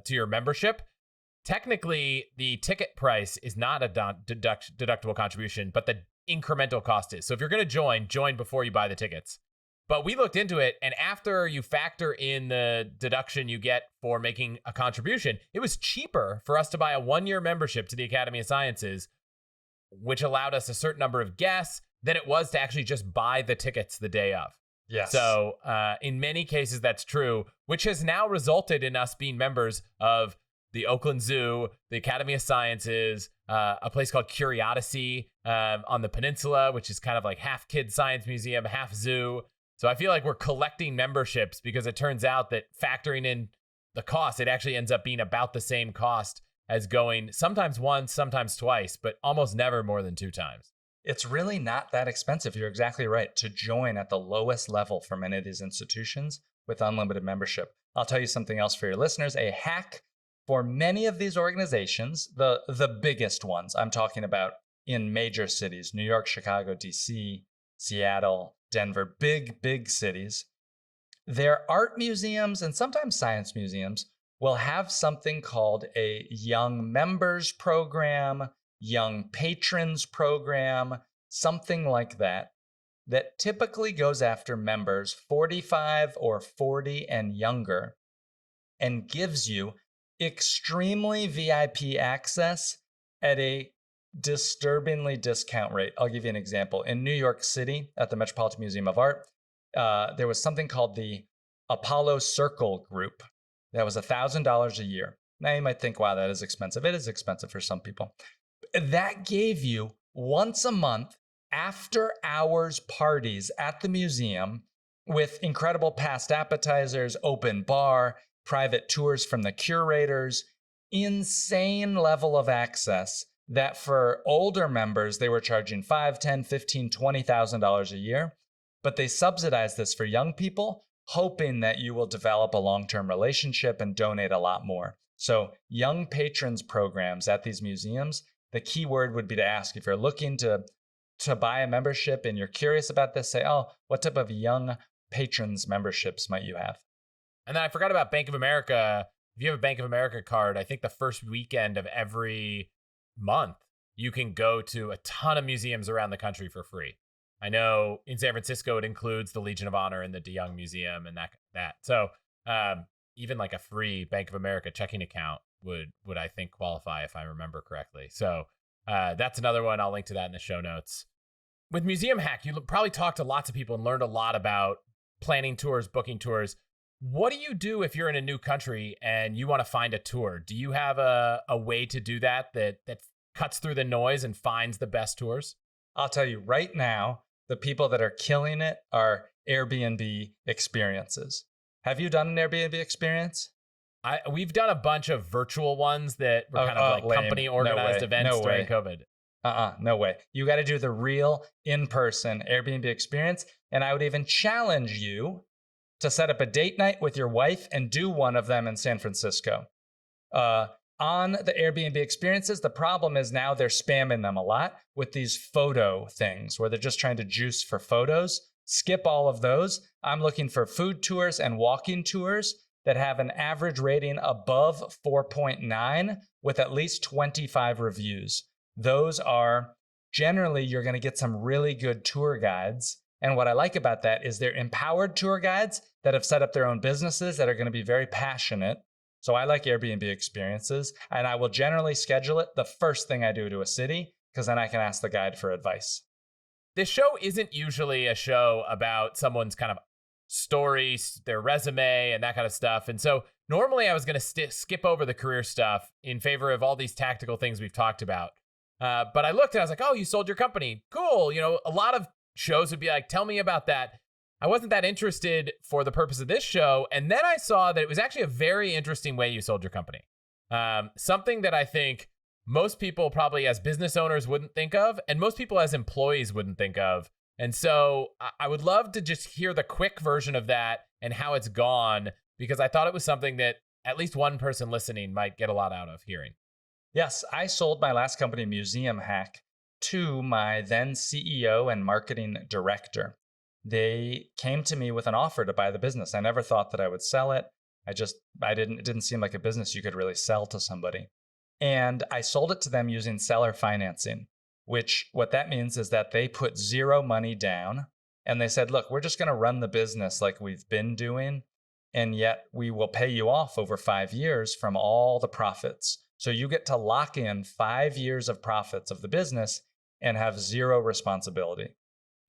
your membership. Technically, the ticket price is not a deductible contribution, but the incremental cost is. So if you're going to join before you buy the tickets. But we looked into it, and after you factor in the deduction you get for making a contribution, it was cheaper for us to buy a 1-year membership to the Academy of Sciences, which allowed us a certain number of guests, than it was to actually just buy the tickets the day of.
Yes.
So in many cases, that's true, which has now resulted in us being members of the Oakland Zoo, the Academy of Sciences, a place called Curiosity on the peninsula, which is kind of like half kid science museum, half zoo. So I feel like we're collecting memberships because it turns out that factoring in the cost, it actually ends up being about the same cost as going sometimes once, sometimes twice, but almost never more than 2 times.
It's really not that expensive. You're exactly right. To join at the lowest level for many of these institutions with unlimited membership. I'll tell you something else for your listeners. A hack for many of these organizations, the biggest ones I'm talking about in major cities, New York, Chicago, DC, Seattle, Denver, big cities, their art museums and sometimes science museums will have something called a young members program, young patrons program, something like that, that typically goes after members 45 or 40 and younger and gives you extremely VIP access at a disturbingly discount rate. I'll give you an example. In New York City at the Metropolitan Museum of Art, there was something called the Apollo Circle Group. That was $1,000 a year. Now you might think, wow, that is expensive. It is expensive for some people. That gave you once a month after hours parties at the museum with incredible past appetizers, open bar, private tours from the curators, insane level of access that for older members, they were charging $5,000, $10,000, $15,000, $20,000 a year. But they subsidized this for young people, hoping that you will develop a long-term relationship and donate a lot more. So young patrons programs at these museums, the key word would be to ask if you're looking to buy a membership and you're curious about this, say, oh, what type of young patrons memberships might you have?
And then I forgot about Bank of America. If you have a Bank of America card, I think the first weekend of every month, you can go to a ton of museums around the country for free. I know in San Francisco, it includes the Legion of Honor and the DeYoung Museum and that. So even like a free Bank of America checking account would I think qualify if I remember correctly. So that's another one. I'll link to that in the show notes. With Museum Hack, you probably talked to lots of people and learned a lot about planning tours, booking tours. What do you do if you're in a new country and you want to find a tour? Do you have a way to do that cuts through the noise and finds the best tours?
I'll tell you right now, the people that are killing it are Airbnb experiences. Have you done an Airbnb experience?
We've done a bunch of virtual ones that were kind of like company organized events during COVID.
No way. You got to do the real in-person Airbnb experience. And I would even challenge you to set up a date night with your wife and do one of them in San Francisco. On the Airbnb experiences, the problem is now they're spamming them a lot with these photo things where they're just trying to juice for photos. skip all of those. I'm looking for food tours and walking tours that have an average rating above 4.9 with at least 25 reviews. Those are generally, you're going to get some really good tour guides. And what I like about that is they're empowered tour guides that have set up their own businesses that are going to be very passionate. So I like Airbnb experiences, and I will generally schedule it the first thing I do to a city, because then I can ask the guide for advice.
This show isn't usually a show about someone's kind of story, their resume, and that kind of stuff. And so normally I was going to skip over the career stuff in favor of all these tactical things we've talked about. But I looked and I was like, oh, you sold your company. Cool. You know, a lot of shows would be like, tell me about that. I wasn't that interested for the purpose of this show. And then I saw that it was actually a very interesting way you sold your company. Something that I think most people probably as business owners wouldn't think of, and most people as employees wouldn't think of. And so I would love to just hear the quick version of that and how it's gone, because I thought it was something that at least one person listening might get a lot out of hearing.
Yes, I sold my last company, Museum Hack, to my then CEO and marketing director. They came to me with an offer to buy the business. I never thought that I would sell it. It didn't seem like a business you could really sell to somebody. And I sold it to them using seller financing, which what that means is that they put zero money down and they said, look, we're just going to run the business like we've been doing. And yet we will pay you off over 5 years from all the profits. So you get to lock in 5 years of profits of the business and have zero responsibility.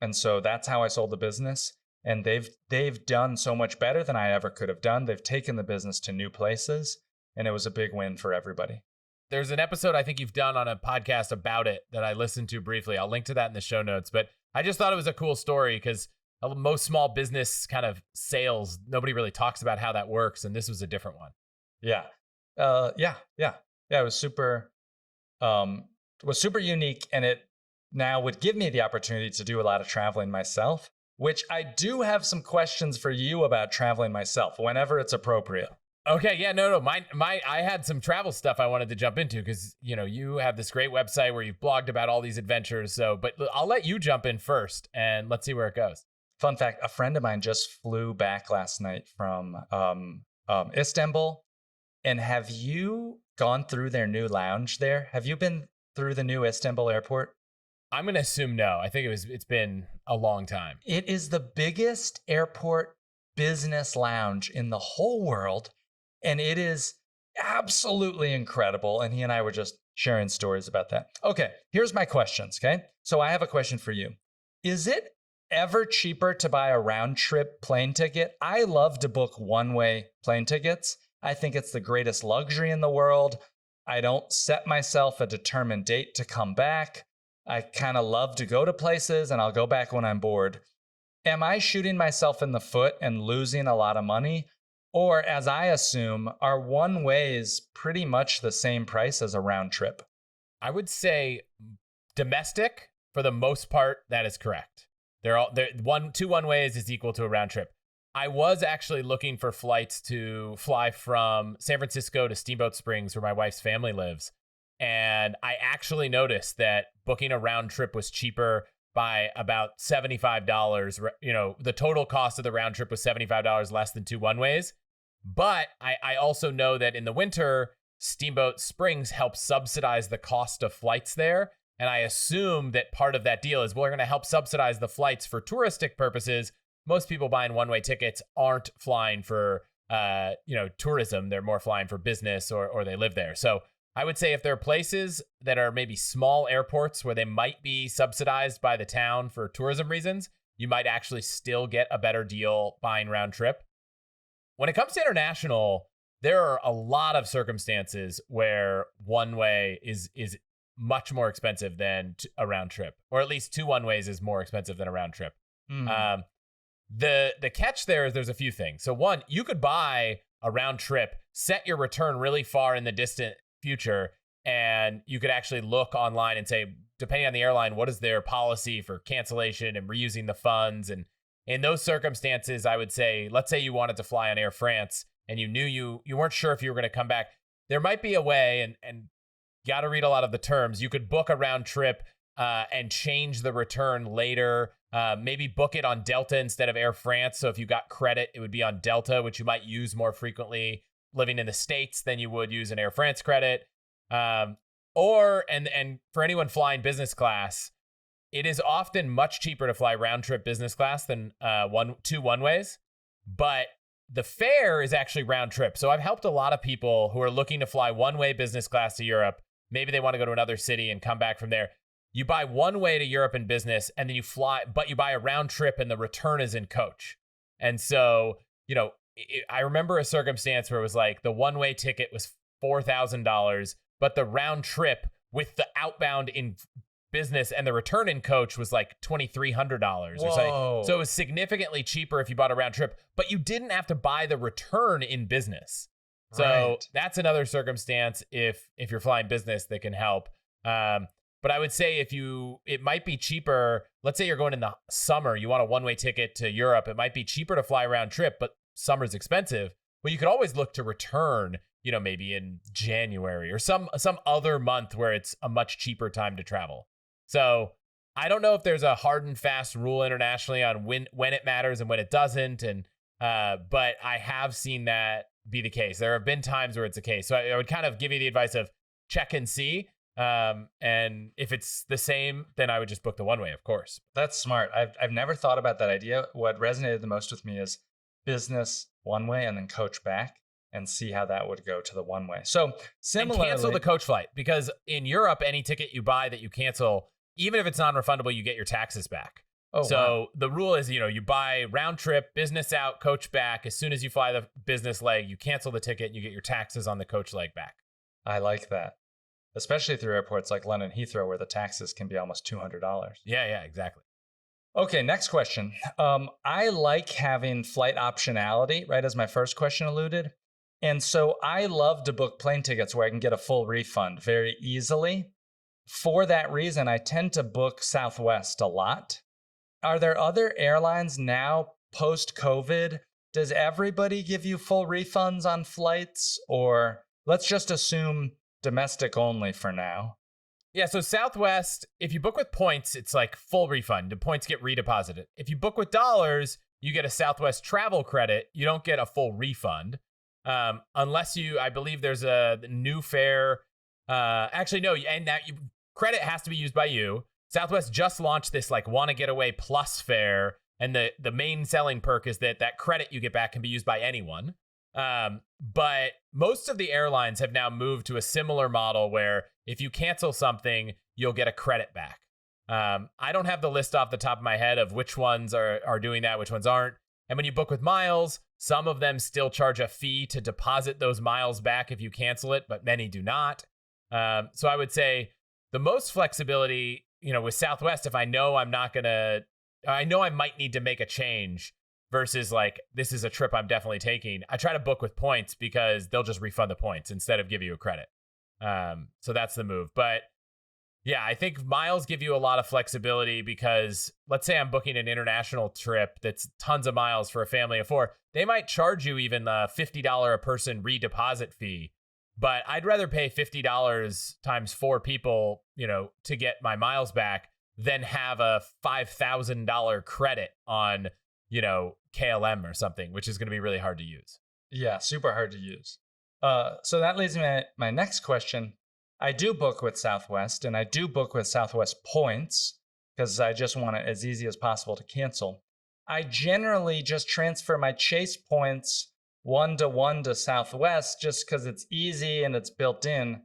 And so that's how I sold the business. And they've done so much better than I ever could have done. They've taken the business to new places, and it was a big win for everybody.
There's an episode I think you've done on a podcast about it that I listened to briefly. I'll link to that in the show notes. But I just thought it was a cool story because most small business kind of sales, nobody really talks about how that works. And this was a different one.
Yeah. It was super unique. And it now would give me the opportunity to do a lot of traveling myself, which I do have some questions for you about traveling myself whenever it's appropriate.
Okay, yeah, no. I had some travel stuff I wanted to jump into because, you know, you have this great website where you've blogged about all these adventures. So, but I'll let you jump in first and let's see where it goes.
Fun fact, a friend of mine just flew back last night from Istanbul. And have you gone through their new lounge there? Have you been through the new Istanbul airport?
I'm going to assume no. I think it's been a long time.
It is the biggest airport business lounge in the whole world. And it is absolutely incredible. And he and I were just sharing stories about that. Okay, here's my questions, okay? So I have a question for you. Is it ever cheaper to buy a round trip plane ticket? I love to book one-way plane tickets. I think it's the greatest luxury in the world. I don't set myself a determined date to come back. I kind of love to go to places and I'll go back when I'm bored. Am I shooting myself in the foot and losing a lot of money? Or, as I assume, are one-ways pretty much the same price as a round trip?
I would say domestic, for the most part, that is correct. Two one-ways is equal to a round trip. I was actually looking for flights to fly from San Francisco to Steamboat Springs, where my wife's family lives. And I actually noticed that booking a round trip was cheaper by about $75. You know, the total cost of the round trip was $75 less than two one-ways. But I also know that in the winter, Steamboat Springs helps subsidize the cost of flights there. And I assume that part of that deal is we're going to help subsidize the flights for touristic purposes. Most people buying one-way tickets aren't flying for, tourism. They're more flying for business or they live there. So I would say if there are places that are maybe small airports where they might be subsidized by the town for tourism reasons, you might actually still get a better deal buying round trip. When it comes to international, there are a lot of circumstances where one-way is much more expensive than a round trip, or at least two one-ways is more expensive than a round trip. Mm-hmm. The catch there is there's a few things. So one, you could buy a round trip, set your return really far in the distant future, and you could actually look online and say, depending on the airline, what is their policy for cancellation and reusing the funds? And in those circumstances, I would say, let's say you wanted to fly on Air France and you knew you weren't sure if you were going to come back. There might be a way, and got to read a lot of the terms. You could book a round trip and change the return later. Maybe book it on Delta instead of Air France. So if you got credit, it would be on Delta, which you might use more frequently living in the States than you would use an Air France credit. Or for anyone flying business class, it is often much cheaper to fly round trip business class than two one-ways, but the fare is actually round trip. So I've helped a lot of people who are looking to fly one-way business class to Europe. Maybe they want to go to another city and come back from there. You buy one way to Europe in business and then you fly, but you buy a round trip and the return is in coach. And so, I remember a circumstance where it was like the one-way ticket was $4,000, but the round trip with the outbound in business and the return in coach was like $2,300 or something. So it was significantly cheaper if you bought a round trip, but you didn't have to buy the return in business. So that's another circumstance if you're flying business that can help. But I would say it might be cheaper. Let's say you're going in the summer, you want a one-way ticket to Europe. It might be cheaper to fly round trip, but summer's expensive. But you could always look to return, maybe in January or some other month where it's a much cheaper time to travel. So I don't know if there's a hard and fast rule internationally on when it matters and when it doesn't. But I have seen that be the case. There have been times where it's the case. So I would kind of give you the advice of check and see. And if it's the same, then I would just book the one way, of course.
That's smart. I've never thought about that idea. What resonated the most with me is business one way and then coach back and see how that would go to the one way. So similarly,
and cancel the coach flight, because in Europe, any ticket you buy that you cancel, even if it's non-refundable, you get your taxes back. The rule is, you buy round trip, business out, coach back. As soon as you fly the business leg, you cancel the ticket and you get your taxes on the coach leg back.
I like that. Especially through airports like London Heathrow, where the taxes can be almost $200.
Yeah, exactly.
Okay, next question. I like having flight optionality, right, as my first question alluded. And so I love to book plane tickets where I can get a full refund very easily. For that reason, I tend to book Southwest a lot. Are there other airlines now post-COVID? Does everybody give you full refunds on flights? Or let's just assume domestic only for now.
Yeah, so Southwest, if you book with points, it's like full refund. The points get redeposited. If you book with dollars, you get a Southwest travel credit. You don't get a full refund. Unless I believe there's a new fare. Actually, no, and that credit has to be used by you. Southwest just launched this like Want to Get Away Plus fare. And the main selling perk is that credit you get back can be used by anyone. But most of the airlines have now moved to a similar model where if you cancel something, you'll get a credit back. I don't have the list off the top of my head of which ones are doing that, which ones aren't. And when you book with miles, some of them still charge a fee to deposit those miles back if you cancel it, but many do not. So I would say the most flexibility, with Southwest, if I know I might need to make a change, versus like, this is a trip I'm definitely taking, I try to book with points because they'll just refund the points instead of give you a credit. So that's the move. But yeah, I think miles give you a lot of flexibility because let's say I'm booking an international trip that's tons of miles for a family of 4. They might charge you even the $50 a person redeposit fee, but I'd rather pay $50 times 4 people, to get my miles back than have a $5,000 credit on, KLM or something, which is going to be really hard to use.
Yeah, super hard to use. So that leads me to my next question. I do book with Southwest, and I do book with Southwest points because I just want it as easy as possible to cancel. I generally just transfer my Chase points 1-to-1 to Southwest just because it's easy and it's built in.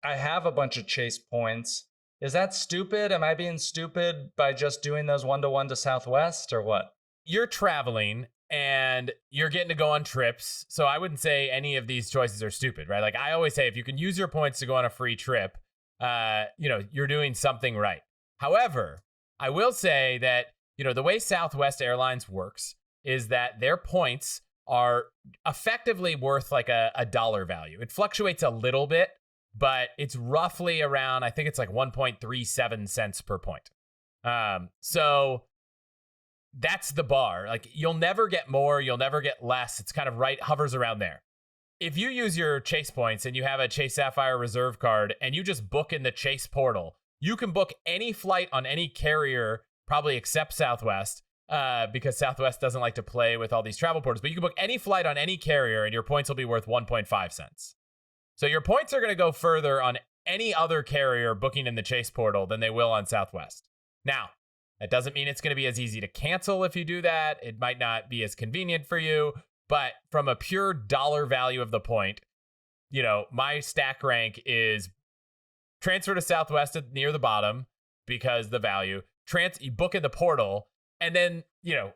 I have a bunch of Chase points. Is that stupid? Am I being stupid by just doing those 1-to-1 to Southwest or what?
You're traveling and you're getting to go on trips. So I wouldn't say any of these choices are stupid, right? Like I always say, if you can use your points to go on a free trip, you're doing something right. However, I will say that, the way Southwest Airlines works is that their points are effectively worth like a dollar value. It fluctuates a little bit, but it's roughly around, I think it's like 1.37 cents per point. So that's the bar. Like you'll never get more, you'll never get less. It's kind of hovers around there. If you use your Chase points and you have a Chase Sapphire Reserve card and you just book in the Chase portal, you can book any flight on any carrier probably except Southwest, because Southwest doesn't like to play with all these travel portals. But you can book any flight on any carrier, and your points will be worth 1.5 cents. So your points are going to go further on any other carrier booking in the Chase portal than they will on Southwest. Now, that doesn't mean it's going to be as easy to cancel if you do that. It might not be as convenient for you, but from a pure dollar value of the point, my stack rank is transfer to Southwest near the bottom because the value. You book in the portal, and then,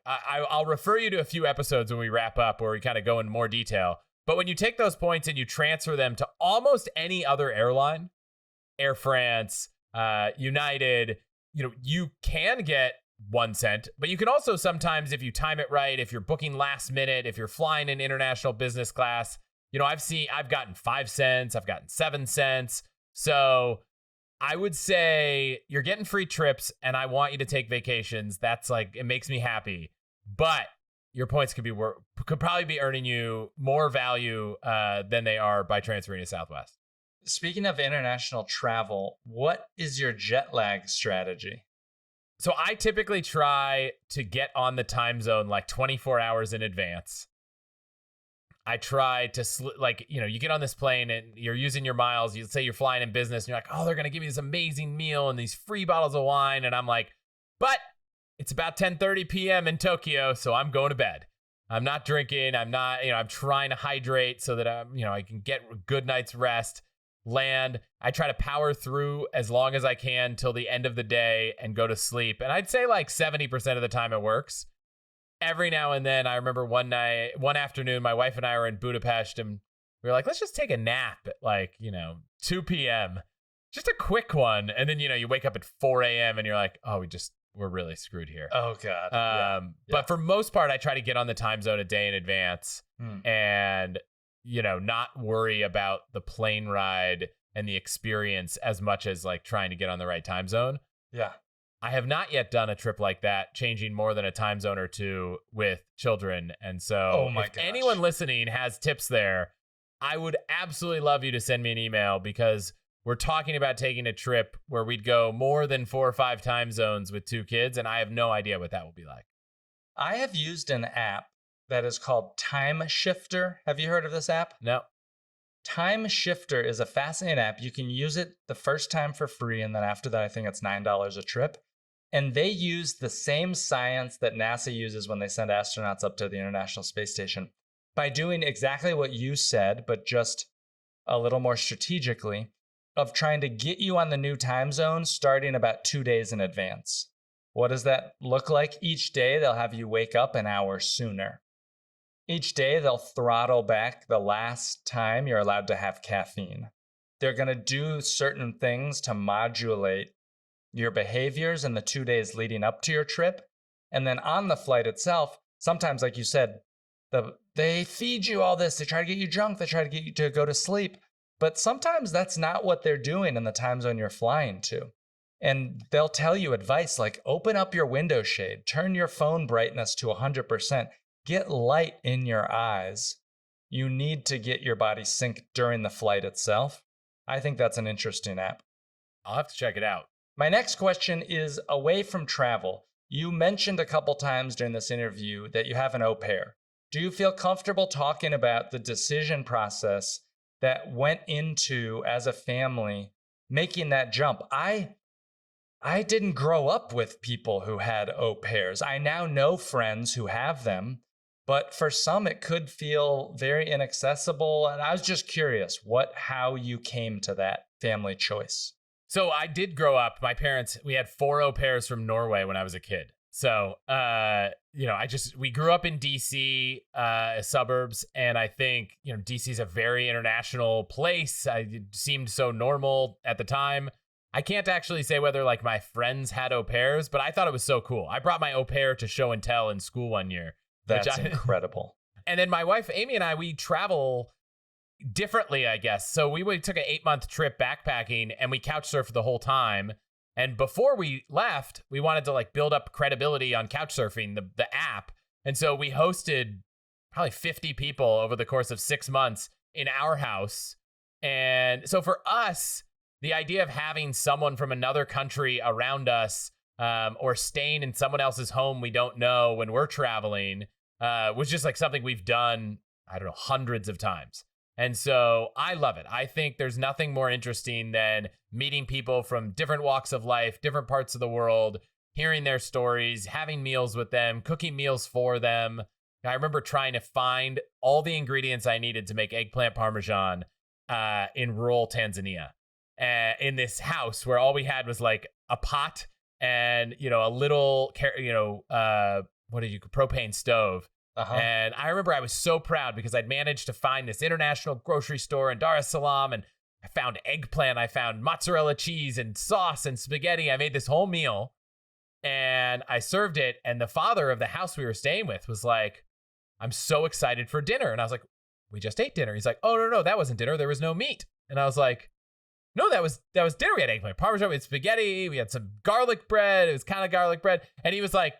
I'll refer you to a few episodes when we wrap up where we kind of go in more detail. But when you take those points and you transfer them to almost any other airline, Air France, United, you can get 1 cent, but you can also sometimes, if you time it right, if you're booking last minute, if you're flying in international business class, I've gotten 5 cents, I've gotten 7 cents. So I would say you're getting free trips, and I want you to take vacations. That's it makes me happy. But your points could probably be earning you more value than they are by transferring to Southwest.
Speaking of international travel, what is your jet lag strategy?
So I typically try to get on the time zone 24 hours in advance. I try to, you get on this plane and you're using your miles. You say you're flying in business and you're like, oh, they're going to give me this amazing meal and these free bottles of wine. And I'm like, but it's about 10:30 p.m. in Tokyo, so I'm going to bed. I'm not drinking. I'm not, I'm trying to hydrate so that I can get a good night's rest. Land. I try to power through as long as I can till the end of the day and go to sleep. And I'd say 70% of the time it works. Every now and then, I remember one afternoon, my wife and I were in Budapest, and we were like, let's just take a nap at 2 p.m. Just a quick one. And then, you wake up at 4 a.m. and you're like, oh, we're really screwed here.
Oh, God.
But for most part, I try to get on the time zone a day in advance and not worry about the plane ride and the experience as much as trying to get on the right time zone.
Yeah.
I have not yet done a trip like that, changing more than a time zone or two with children. And so if anyone listening has tips there, I would absolutely love you to send me an email, because we're talking about taking a trip where we'd go more than 4 or 5 time zones with 2 kids. And I have no idea what that will be like.
I have used an app that is called Time Shifter. Have you heard of this app?
No.
Time Shifter is a fascinating app. You can use it the first time for free, and then after that, I think it's $9 a trip. And they use the same science that NASA uses when they send astronauts up to the International Space Station by doing exactly what you said, but just a little more strategically, of trying to get you on the new time zone starting about 2 days in advance. What does that look like? Each day, they'll have you wake up an hour sooner. Each day, they'll throttle back the last time you're allowed to have caffeine. They're going to do certain things to modulate your behaviors in the 2 days leading up to your trip. And then on the flight itself, sometimes, like you said, they feed you all this. They try to get you drunk. They try to get you to go to sleep. But sometimes that's not what they're doing in the time zone you're flying to. And they'll tell you advice like, open up your window shade, turn your phone brightness to 100%. Get light in your eyes. You need to get your body synced during the flight itself. I think that's an interesting app.
I'll have to check it out.
My next question is away from travel. You mentioned a couple times during this interview that you have an au pair. Do you feel comfortable talking about the decision process that went into, as a family, making that jump? I didn't grow up with people who had au pairs. I now know friends who have them. But for some, it could feel very inaccessible. And I was just curious how you came to that family choice.
So I did grow up. My parents, we had 4 au pairs from Norway when I was a kid. So, we grew up in DC suburbs. And I think, DC is a very international place. It seemed so normal at the time. I can't actually say whether my friends had au pairs, but I thought it was so cool. I brought my au pair to show and tell in school one year.
That's incredible.
And then my wife, Amy, and I, we travel differently, I guess. So we took an 8-month trip backpacking, and we couch surfed the whole time. And before we left, we wanted to build up credibility on couch surfing, the app. And so we hosted probably 50 people over the course of 6 months in our house. And so for us, the idea of having someone from another country around us or staying in someone else's home we don't know when we're traveling was just like something we've done, I don't know, hundreds of times. And so I love it. I think there's nothing more interesting than meeting people from different walks of life, different parts of the world, hearing their stories, having meals with them, cooking meals for them. I remember trying to find all the ingredients I needed to make eggplant parmesan in rural Tanzania, in this house where all we had was like a pot and, a little, propane stove. And I remember I was so proud because I'd managed to find this international grocery store in Dar es Salaam, and I found eggplant, I found mozzarella cheese and sauce and spaghetti. I made this whole meal and I served it. And the father of the house we were staying with was like, I'm so excited for dinner. And I was like, we just ate dinner. He's like, oh, no, that wasn't dinner. There was no meat. And I was like, no, that was dinner. We had eggplant parmesan, we had spaghetti, we had some garlic bread. It was kind of garlic bread. And he was like,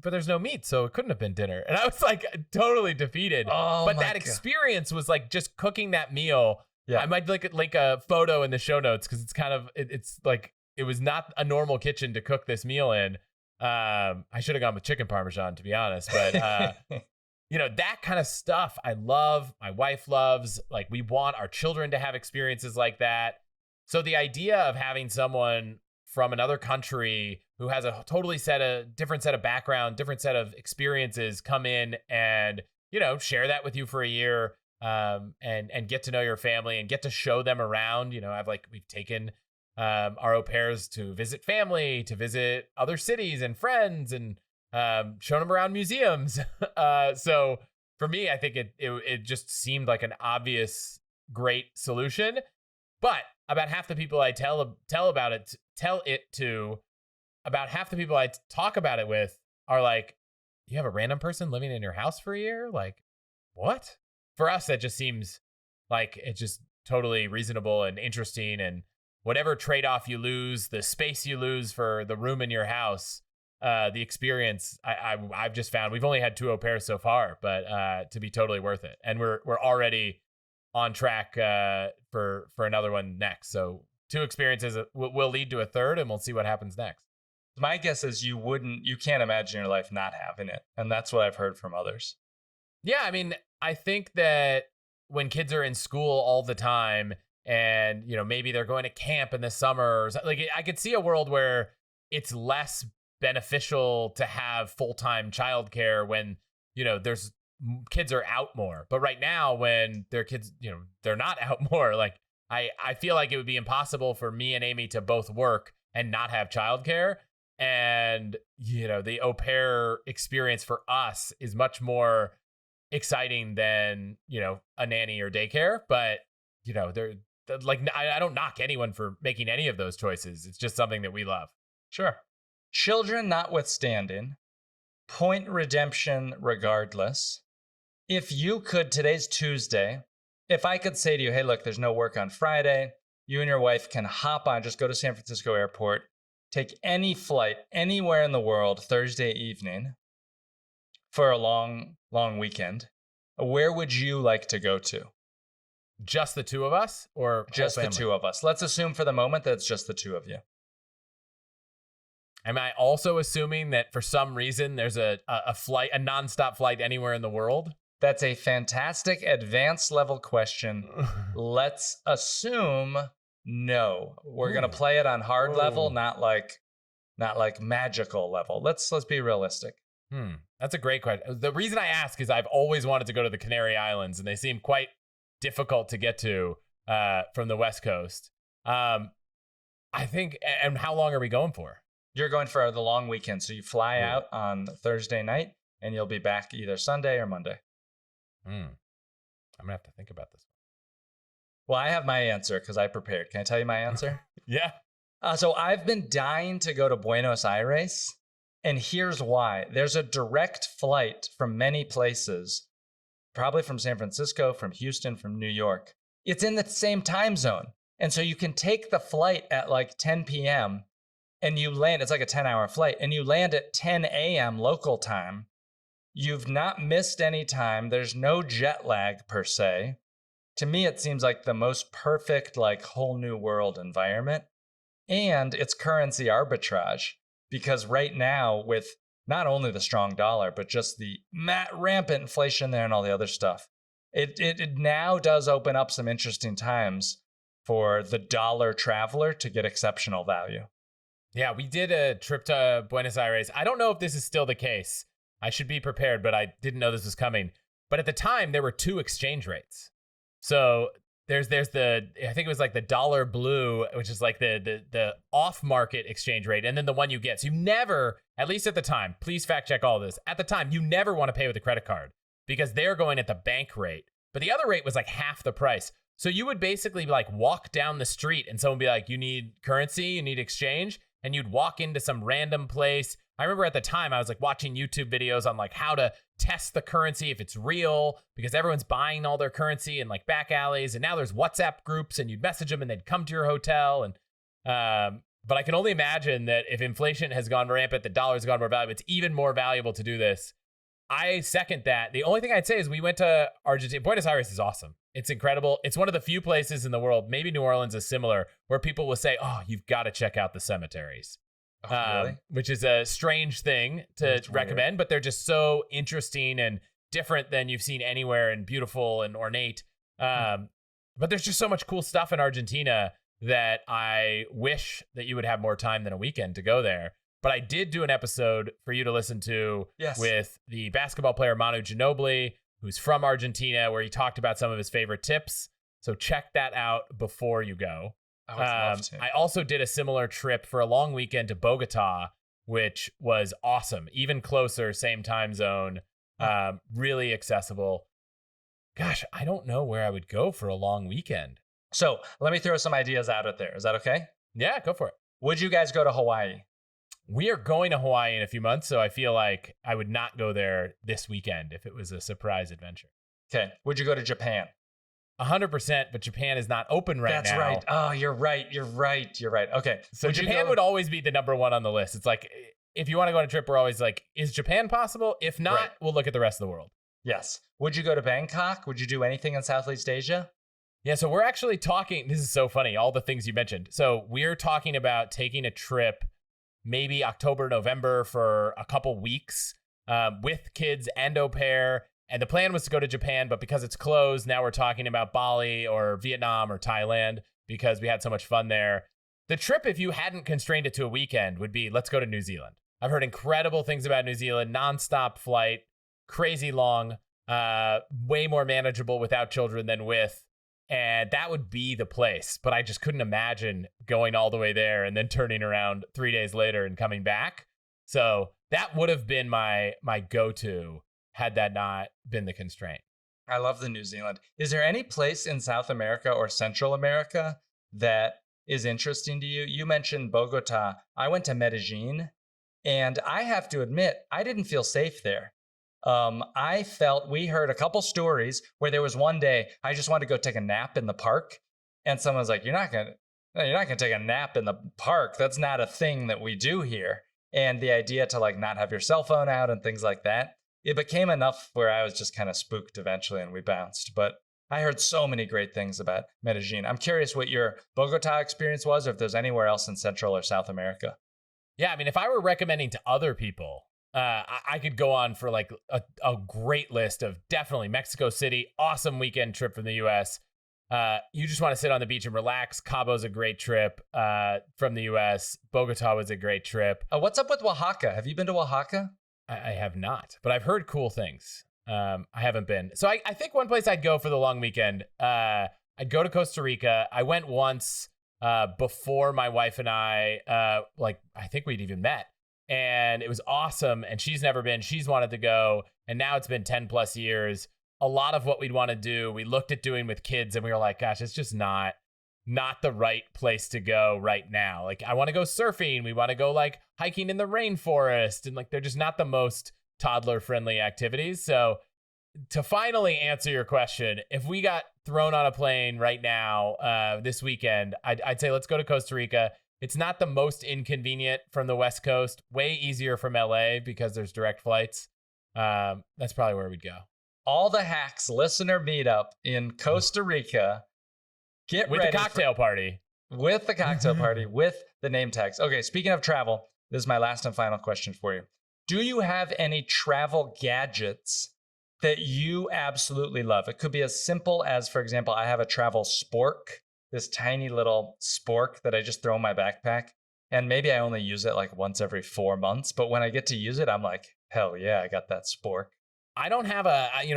but there's no meat, so it couldn't have been dinner. And I was like totally defeated. But that experience was like just cooking that meal. Yeah. I might link a photo in the show notes because it's kind of, it's like, it was not a normal kitchen to cook this meal in. I should have gone with chicken parmesan, to be honest. But, that kind of stuff I love. My wife loves. Like, we want our children to have experiences like that. So the idea of having someone from another country who has a totally different set of background, different set of experiences come in and, share that with you for a year, and get to know your family and get to show them around. We've taken our au pairs to visit family, to visit other cities and friends, and shown them around museums. So for me, I think it just seemed like an obvious, great solution. But about half the people I tell it to, about half the people I talk about it with are like, you have a random person living in your house for a year? Like, what? For us, that just seems like it's just totally reasonable and interesting. And whatever trade-off you lose, the space you lose for the room in your house, the experience, I've just found, we've only had 2 au pairs so far, but to be totally worth it. And we're already on track for another one next. So 2 experiences will lead to a third, and we'll see what happens next.
My guess is you can't imagine your life not having it. And that's what I've heard from others.
Yeah, I mean, I think that when kids are in school all the time and, maybe they're going to camp in the summer, like I could see a world where it's less beneficial to have full-time childcare when, there's kids are out more. But right now when their kids, they're not out more, like I feel like it would be impossible for me and Amy to both work and not have childcare. And, the au pair experience for us is much more exciting than, a nanny or daycare. But, they're like, I don't knock anyone for making any of those choices. It's just something that we love.
Sure. Children notwithstanding, point redemption regardless. If you could, today's Tuesday, if I could say to you, hey, look, there's no work on Friday. You and your wife can hop on, just go to San Francisco Airport, take any flight anywhere in the world Thursday evening for a long, long weekend. Where would you like to go to?
Just the 2 of us, or
just the 2 of us? Let's assume for the moment that it's just the 2 of you.
Am I also assuming that for some reason there's a flight, a nonstop flight anywhere in the world?
That's a fantastic advanced level question. Let's assume no. We're going to play it on hard level, not like magical level. Let's be realistic.
That's a great question. The reason I ask is I've always wanted to go to the Canary Islands, and they seem quite difficult to get to from the West Coast. I think, and how long are we going for?
You're going for the long weekend. So you fly out on Thursday night and you'll be back either Sunday or Monday.
I'm going to have to think about this.
Well, I have my answer because I prepared. Can I tell you my answer?
Yeah.
So I've been dying to go to Buenos Aires. And here's why. There's a direct flight from many places, probably from San Francisco, from Houston, from New York. It's in the same time zone. And so you can take the flight at like 10 p.m. and you land, it's like a 10-hour flight, and you land at 10 a.m. local time. You've not missed any time. There's no jet lag per se. To me, it seems like the most perfect, like, whole new world environment. And it's currency arbitrage because right now with not only the strong dollar, but just the rampant inflation there and all the other stuff, it now does open up some interesting times for the dollar traveler to get exceptional value.
Yeah, we did a trip to Buenos Aires. I don't know if this is still the case. I should be prepared, but I didn't know this was coming. But at the time, there were 2 exchange rates. So there's the, I think it was like the dollar blue, which is like the off-market exchange rate, and then the one you get. So you never, at least at the time, please fact check all this. At the time, you never want to pay with a credit card because they're going at the bank rate. But the other rate was like half the price. So you would basically like walk down the street and someone would be like, you need currency, you need exchange. And you'd walk into some random place. I remember at the time I was like watching YouTube videos on like how to test the currency if it's real, because everyone's buying all their currency in like back alleys. And now there's WhatsApp groups and you'd message them and they'd come to your hotel. And but I can only imagine that if inflation has gone rampant, the dollar's gone more valuable. It's even more valuable to do this. I second that. The only thing I'd say is we went to Argentina. Buenos Aires is awesome. It's incredible. It's one of the few places in the world, maybe New Orleans is similar, where people will say, oh, you've got to check out the cemeteries.
Really?
Which is a strange thing to recommend, but they're just so interesting and different than you've seen anywhere and beautiful and ornate. But there's just so much cool stuff in Argentina that I wish that you would have more time than a weekend to go there. But I did do an episode for you to listen to with the basketball player Manu Ginobili, who's from Argentina, where he talked about some of his favorite tips. So check that out before you go.
I would love to.
I also did a similar trip for a long weekend to Bogota, which was awesome. Even closer, same time zone, really accessible. Gosh, I don't know where I would go for a long weekend.
So let me throw some ideas out there. Is that okay?
Yeah, go for it.
Would you guys go to Hawaii?
We are going to Hawaii in a few months, so I feel like I would not go there this weekend if it was a surprise adventure.
Okay. Would you go to Japan?
100%, but Japan is not open right now.
That's right. Oh, you're right. Okay.
So Japan would always be the number one on the list. It's like, if you want to go on a trip, we're always like, is Japan possible? If not, we'll look at the rest of the world.
Yes. Would you go to Bangkok? Would you do anything in Southeast Asia?
Yeah, so we're actually talking, this is so funny, all the things you mentioned. So we're talking about taking a trip maybe October, November for a couple weeks with kids and au pair. And the plan was to go to Japan, but because it's closed, now we're talking about Bali or Vietnam or Thailand because we had so much fun there. The trip, if you hadn't constrained it to a weekend, would be, let's go to New Zealand. I've heard incredible things about New Zealand, nonstop flight, crazy long, way more manageable without children than with. And that would be the place. But I just couldn't imagine going all the way there and then turning around 3 days later and coming back. So that would have been my go-to had that not been the constraint.
I love the New Zealand. Is there any place in South America or Central America that is interesting to you? You mentioned Bogota. I went to Medellin, and I have to admit, I didn't feel safe there. I felt, we heard a couple stories where there was one day I just wanted to go take a nap in the park, and someone's like, you're not gonna take a nap in the park. That's not a thing that we do here. And the idea to like not have your cell phone out and things like that, it became enough where I was just kind of spooked eventually and we bounced. But I heard so many great things about Medellin. I'm curious what your Bogota experience was, or if there's anywhere else in Central or South America.
Yeah, I mean, if I were recommending to other people, I could go on for like a great list of definitely Mexico City, awesome weekend trip from the US. You just want to sit on the beach and relax. Cabo's a great trip from the US. Bogota was a great trip.
What's up with Oaxaca? Have you been to Oaxaca?
I have not, but I've heard cool things. I haven't been. So I think one place I'd go for the long weekend, I'd go to Costa Rica. I went once before my wife and I think we'd even met. And it was awesome. And she's never been. She's wanted to go. And now it's been 10 plus years. A lot of what we'd want to do, we looked at doing with kids and we were like, gosh, it's just not the right place to go right now. Like, I want to go surfing. We want to go like hiking in the rainforest. And like, they're just not the most toddler friendly activities. So to finally answer your question, if we got thrown on a plane right now, this weekend, I'd say, let's go to Costa Rica. It's not the most inconvenient from the West Coast, way easier from LA because there's direct flights. That's probably where we'd go.
All the Hacks listener meetup in Costa Rica. Get
with
ready
the cocktail party.
With the cocktail party, with the name tags. Okay, speaking of travel, this is my last and final question for you. Do you have any travel gadgets that you absolutely love? It could be as simple as, for example, I have a travel spork, this tiny little spork that I just throw in my backpack. And maybe I only use it like once every 4 months. But when I get to use it, I'm like, hell yeah, I got that spork.
I don't have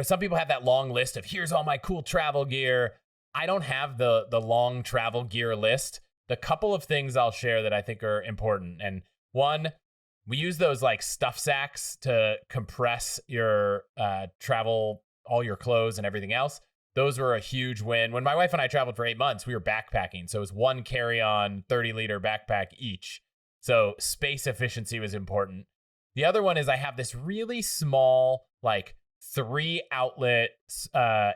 some people have that long list of here's all my cool travel gear. I don't have the long travel gear list. The couple of things I'll share that I think are important. And one, we use those like stuff sacks to compress your travel, all your clothes and everything else. Those were a huge win. When my wife and I traveled for 8 months, we were backpacking. So it was one carry-on 30-liter backpack each. So space efficiency was important. The other one is I have this really small, like 3-outlet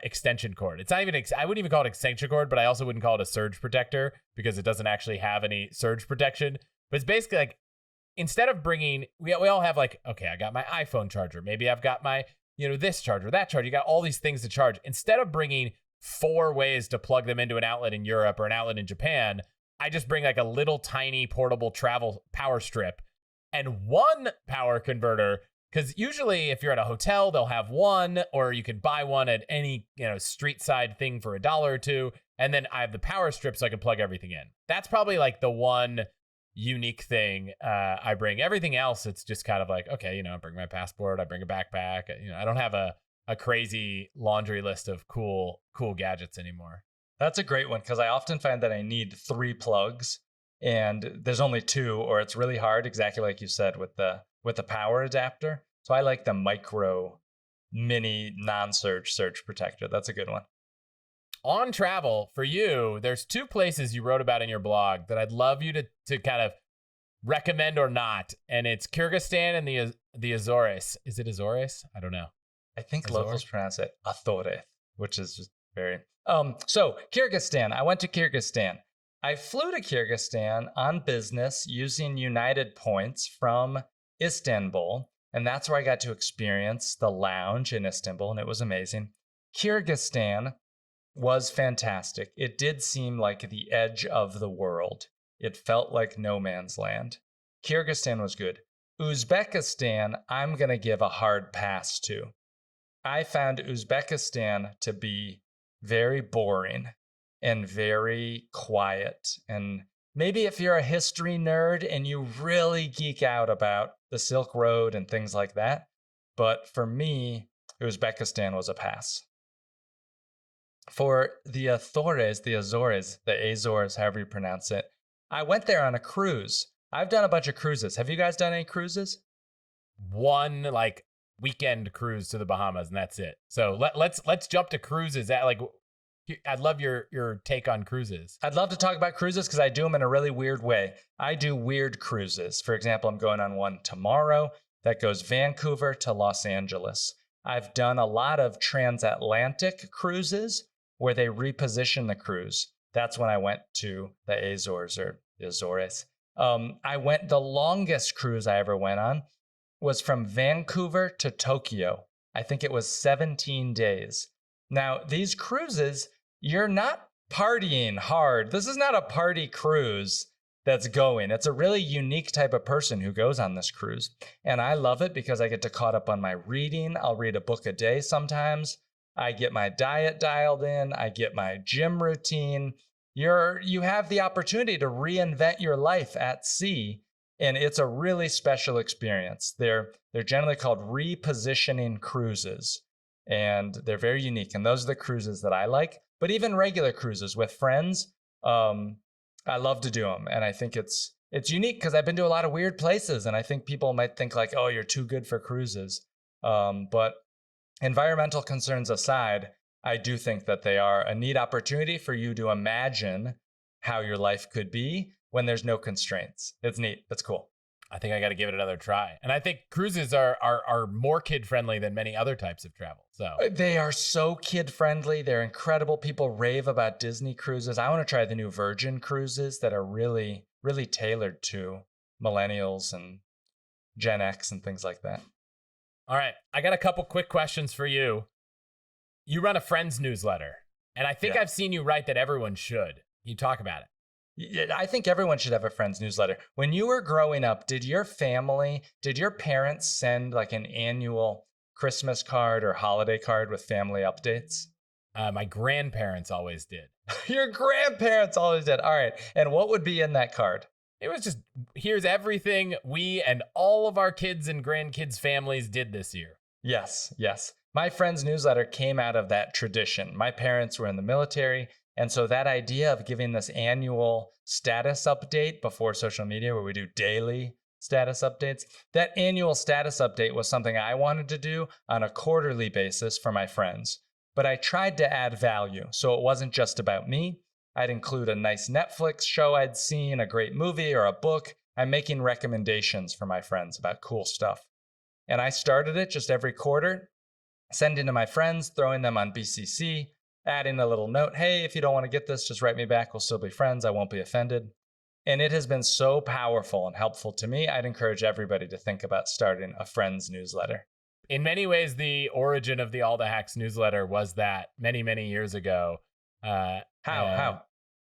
extension cord. It's not even, I wouldn't even call it extension cord, but I also wouldn't call it a surge protector because it doesn't actually have any surge protection. But it's basically like, instead of bringing, we all have like, okay, I got my iPhone charger. Maybe I've got my, this charger, that charger. You got all these things to charge. Instead of bringing 4 ways to plug them into an outlet in Europe or an outlet in Japan, I just bring like a little tiny portable travel power strip and one power converter. Because usually if you're at a hotel, they'll have one, or you can buy one at any, street side thing for $1 or $2. And then I have the power strip so I can plug everything in. That's probably like the one unique thing I bring. Everything else, it's just kind of like, okay, I bring my passport, I bring a backpack. I don't have a crazy laundry list of cool gadgets anymore.
That's a great one, because I often find that I need 3 plugs and there's only 2, or it's really hard, exactly like you said, with the power adapter. So I like the micro mini non-surge surge protector. That's a good one.
On travel, for you, there's 2 places you wrote about in your blog that I'd love you to kind of recommend or not. And it's Kyrgyzstan and the Azores. Is it Azores? I don't know.
I think locals pronounce it Azores, which is just very... So Kyrgyzstan, I went to Kyrgyzstan. I flew to Kyrgyzstan on business using United points from Istanbul. And that's where I got to experience the lounge in Istanbul, and it was amazing. Kyrgyzstan was fantastic. It did seem like the edge of the world. It felt like no man's land. Kyrgyzstan was good. Uzbekistan, I'm going to give a hard pass to. I found Uzbekistan to be very boring and very quiet. And maybe if you're a history nerd and you really geek out about the Silk Road and things like that. But for me, Uzbekistan was a pass. For the Azores, the Azores, however you pronounce it, I went there on a cruise. I've done a bunch of cruises. Have you guys done any cruises?
One like weekend cruise to the Bahamas, and that's it. So let's jump to cruises. I'd love your take on cruises.
I'd love to talk about cruises because I do them in a really weird way. I do weird cruises. For example, I'm going on one tomorrow that goes Vancouver to Los Angeles. I've done a lot of transatlantic cruises where they reposition the cruise. That's when I went to the Azores or the Azores. The longest cruise I ever went on was from Vancouver to Tokyo. I think it was 17 days. Now, these cruises, you're not partying hard. This is not a party cruise that's going. It's a really unique type of person who goes on this cruise. And I love it because I get to caught up on my reading. I'll read a book a day sometimes. I get my diet dialed in. I get my gym routine. You have the opportunity to reinvent your life at sea. And it's a really special experience. They're generally called repositioning cruises. And they're very unique. And those are the cruises that I like. But even regular cruises with friends, I love to do them. And I think it's unique because I've been to a lot of weird places. And I think people might think like, oh, you're too good for cruises. But environmental concerns aside, I do think that they are a neat opportunity for you to imagine how your life could be when there's no constraints. It's neat. It's cool.
I think I got to give it another try. And I think cruises are more kid-friendly than many other types of travel. So
they are so kid-friendly. They're incredible. People rave about Disney cruises. I want to try the new Virgin cruises that are really, really tailored to millennials and Gen X and things like that.
All right. I got a couple quick questions for you. You run a friends newsletter, and I think I've seen you write that everyone should. You talk about it.
I think everyone should have a friend's newsletter. When you were growing up, did your parents send like an annual Christmas card or holiday card with family updates?
My grandparents always did.
Your grandparents always did. All right. And what would be in that card?
It was just, here's everything we and all of our kids and grandkids' families did this year.
Yes, yes. My friend's newsletter came out of that tradition. My parents were in the military. And so that idea of giving this annual status update before social media, where we do daily status updates, that annual status update was something I wanted to do on a quarterly basis for my friends. But I tried to add value. So it wasn't just about me. I'd include a nice Netflix show I'd seen, a great movie, or a book. I'm making recommendations for my friends about cool stuff. And I started it just every quarter, sending to my friends, throwing them on BCC, adding a little note, hey, if you don't want to get this, just write me back. We'll still be friends. I won't be offended. And it has been so powerful and helpful to me. I'd encourage everybody to think about starting a friend's newsletter.
In many ways, the origin of the All the Hacks newsletter was that many, many years ago.
How?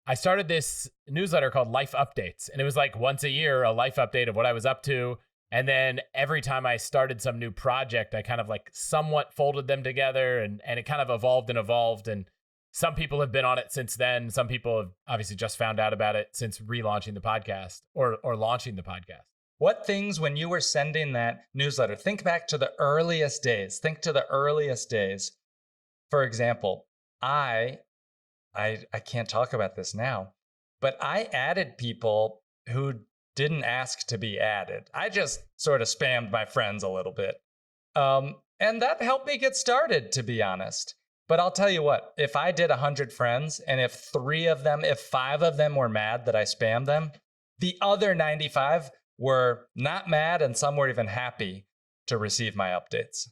I started this newsletter called Life Updates, and it was like once a year, a life update of what I was up to. And then every time I started some new project, I kind of like somewhat folded them together, and it kind of evolved and evolved. And some people have been on it since then. Some people have obviously just found out about it since relaunching the podcast or launching the podcast.
What things, when you were sending that newsletter, think back to the earliest days. Think to the earliest days. For example, I can't talk about this now, but I added people who didn't ask to be added. I just sort of spammed my friends a little bit. And that helped me get started, to be honest. But I'll tell you what, if I did 100 friends, and if 5 of them were mad that I spammed them, the other 95 were not mad, and some were even happy to receive my updates.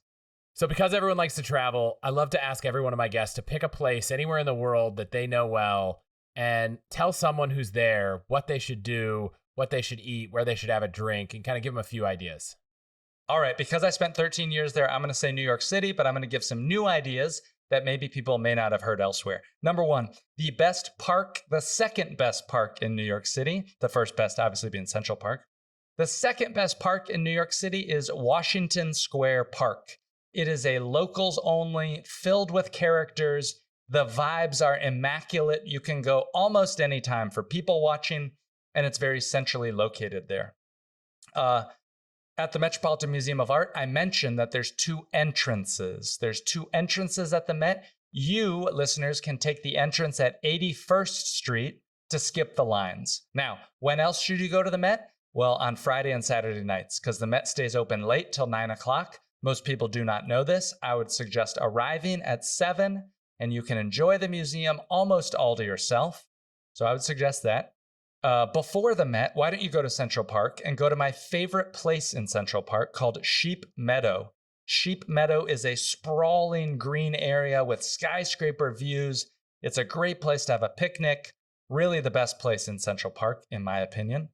So because everyone likes to travel, I love to ask every one of my guests to pick a place anywhere in the world that they know well and tell someone who's there what they should do, what they should eat, where they should have a drink, and kind of give them a few ideas.
All right, because I spent 13 years there, I'm going to say New York City, but I'm going to give some new ideas that maybe people may not have heard elsewhere. Number 1, the best park, the second best park in New York City, the first best obviously being Central Park. The second best park in New York City is Washington Square Park. It is a locals only, filled with characters. The vibes are immaculate. You can go almost any time for people watching, and it's very centrally located there. At the Metropolitan Museum of Art, I mentioned that there's 2 entrances. There's 2 entrances at the Met. You, listeners, can take the entrance at 81st Street to skip the lines. Now, when else should you go to the Met? Well, on Friday and Saturday nights, because the Met stays open late till 9 o'clock. Most people do not know this. I would suggest arriving at 7, and you can enjoy the museum almost all to yourself. So I would suggest that. Before the Met, why don't you go to Central Park and go to my favorite place in Central Park called Sheep Meadow. Sheep Meadow is a sprawling green area with skyscraper views. It's a great place to have a picnic. Really the best place in Central Park, in my opinion.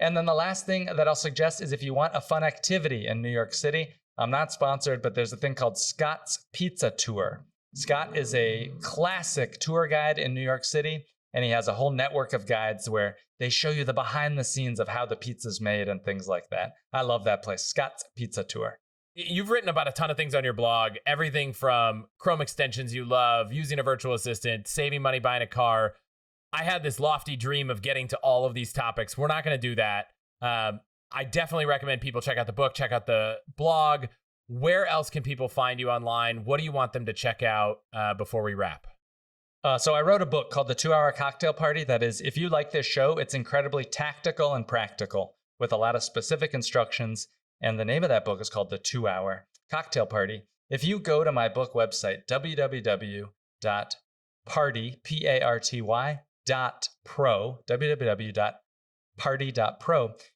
And then the last thing that I'll suggest is if you want a fun activity in New York City, I'm not sponsored, but there's a thing called Scott's Pizza Tour. Scott is a classic tour guide in New York City, and he has a whole network of guides where they show you the behind the scenes of how the pizza's made and things like that. I love that place, Scott's Pizza Tour.
You've written about a ton of things on your blog, everything from Chrome extensions you love, using a virtual assistant, saving money buying a car. I had this lofty dream of getting to all of these topics. We're not going to do that. I definitely recommend people check out the book, check out the blog. Where else can people find you online? What do you want them to check out before we wrap?
So I wrote a book called The 2-Hour Cocktail Party. That is, if you like this show, it's incredibly tactical and practical with a lot of specific instructions. And the name of that book is called The 2-Hour Cocktail Party. If you go to my book website, www.party.pro,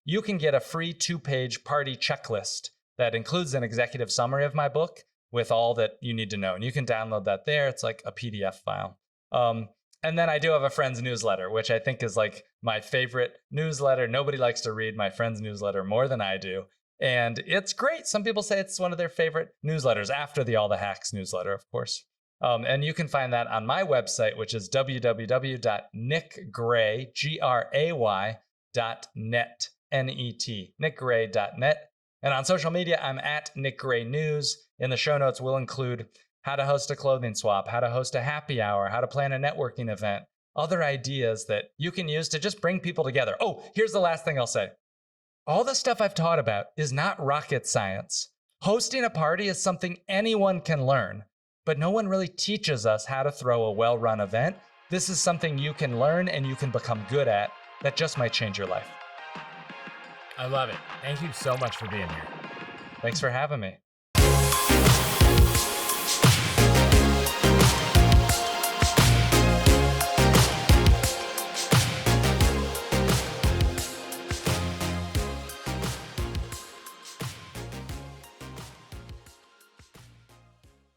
you can get a free 2-page party checklist that includes an executive summary of my book with all that you need to know. And you can download that there. It's like a PDF file. And then I do have a friend's newsletter, which I think is like my favorite newsletter. Nobody likes to read my friend's newsletter more than I do. And it's great. Some people say it's one of their favorite newsletters after the All the Hacks newsletter, of course. And you can find that on my website, which is www.nickgray.net, N-E-T, nickgray.net. And on social media, I'm at Nick Gray News. In the show notes, we'll include how to host a clothing swap, how to host a happy hour, how to plan a networking event, other ideas that you can use to just bring people together. Oh, here's the last thing I'll say. All the stuff I've taught about is not rocket science. Hosting a party is something anyone can learn, but no one really teaches us how to throw a well-run event. This is something you can learn and you can become good at that just might change your life.
I love it. Thank you so much for being here.
Thanks for having me.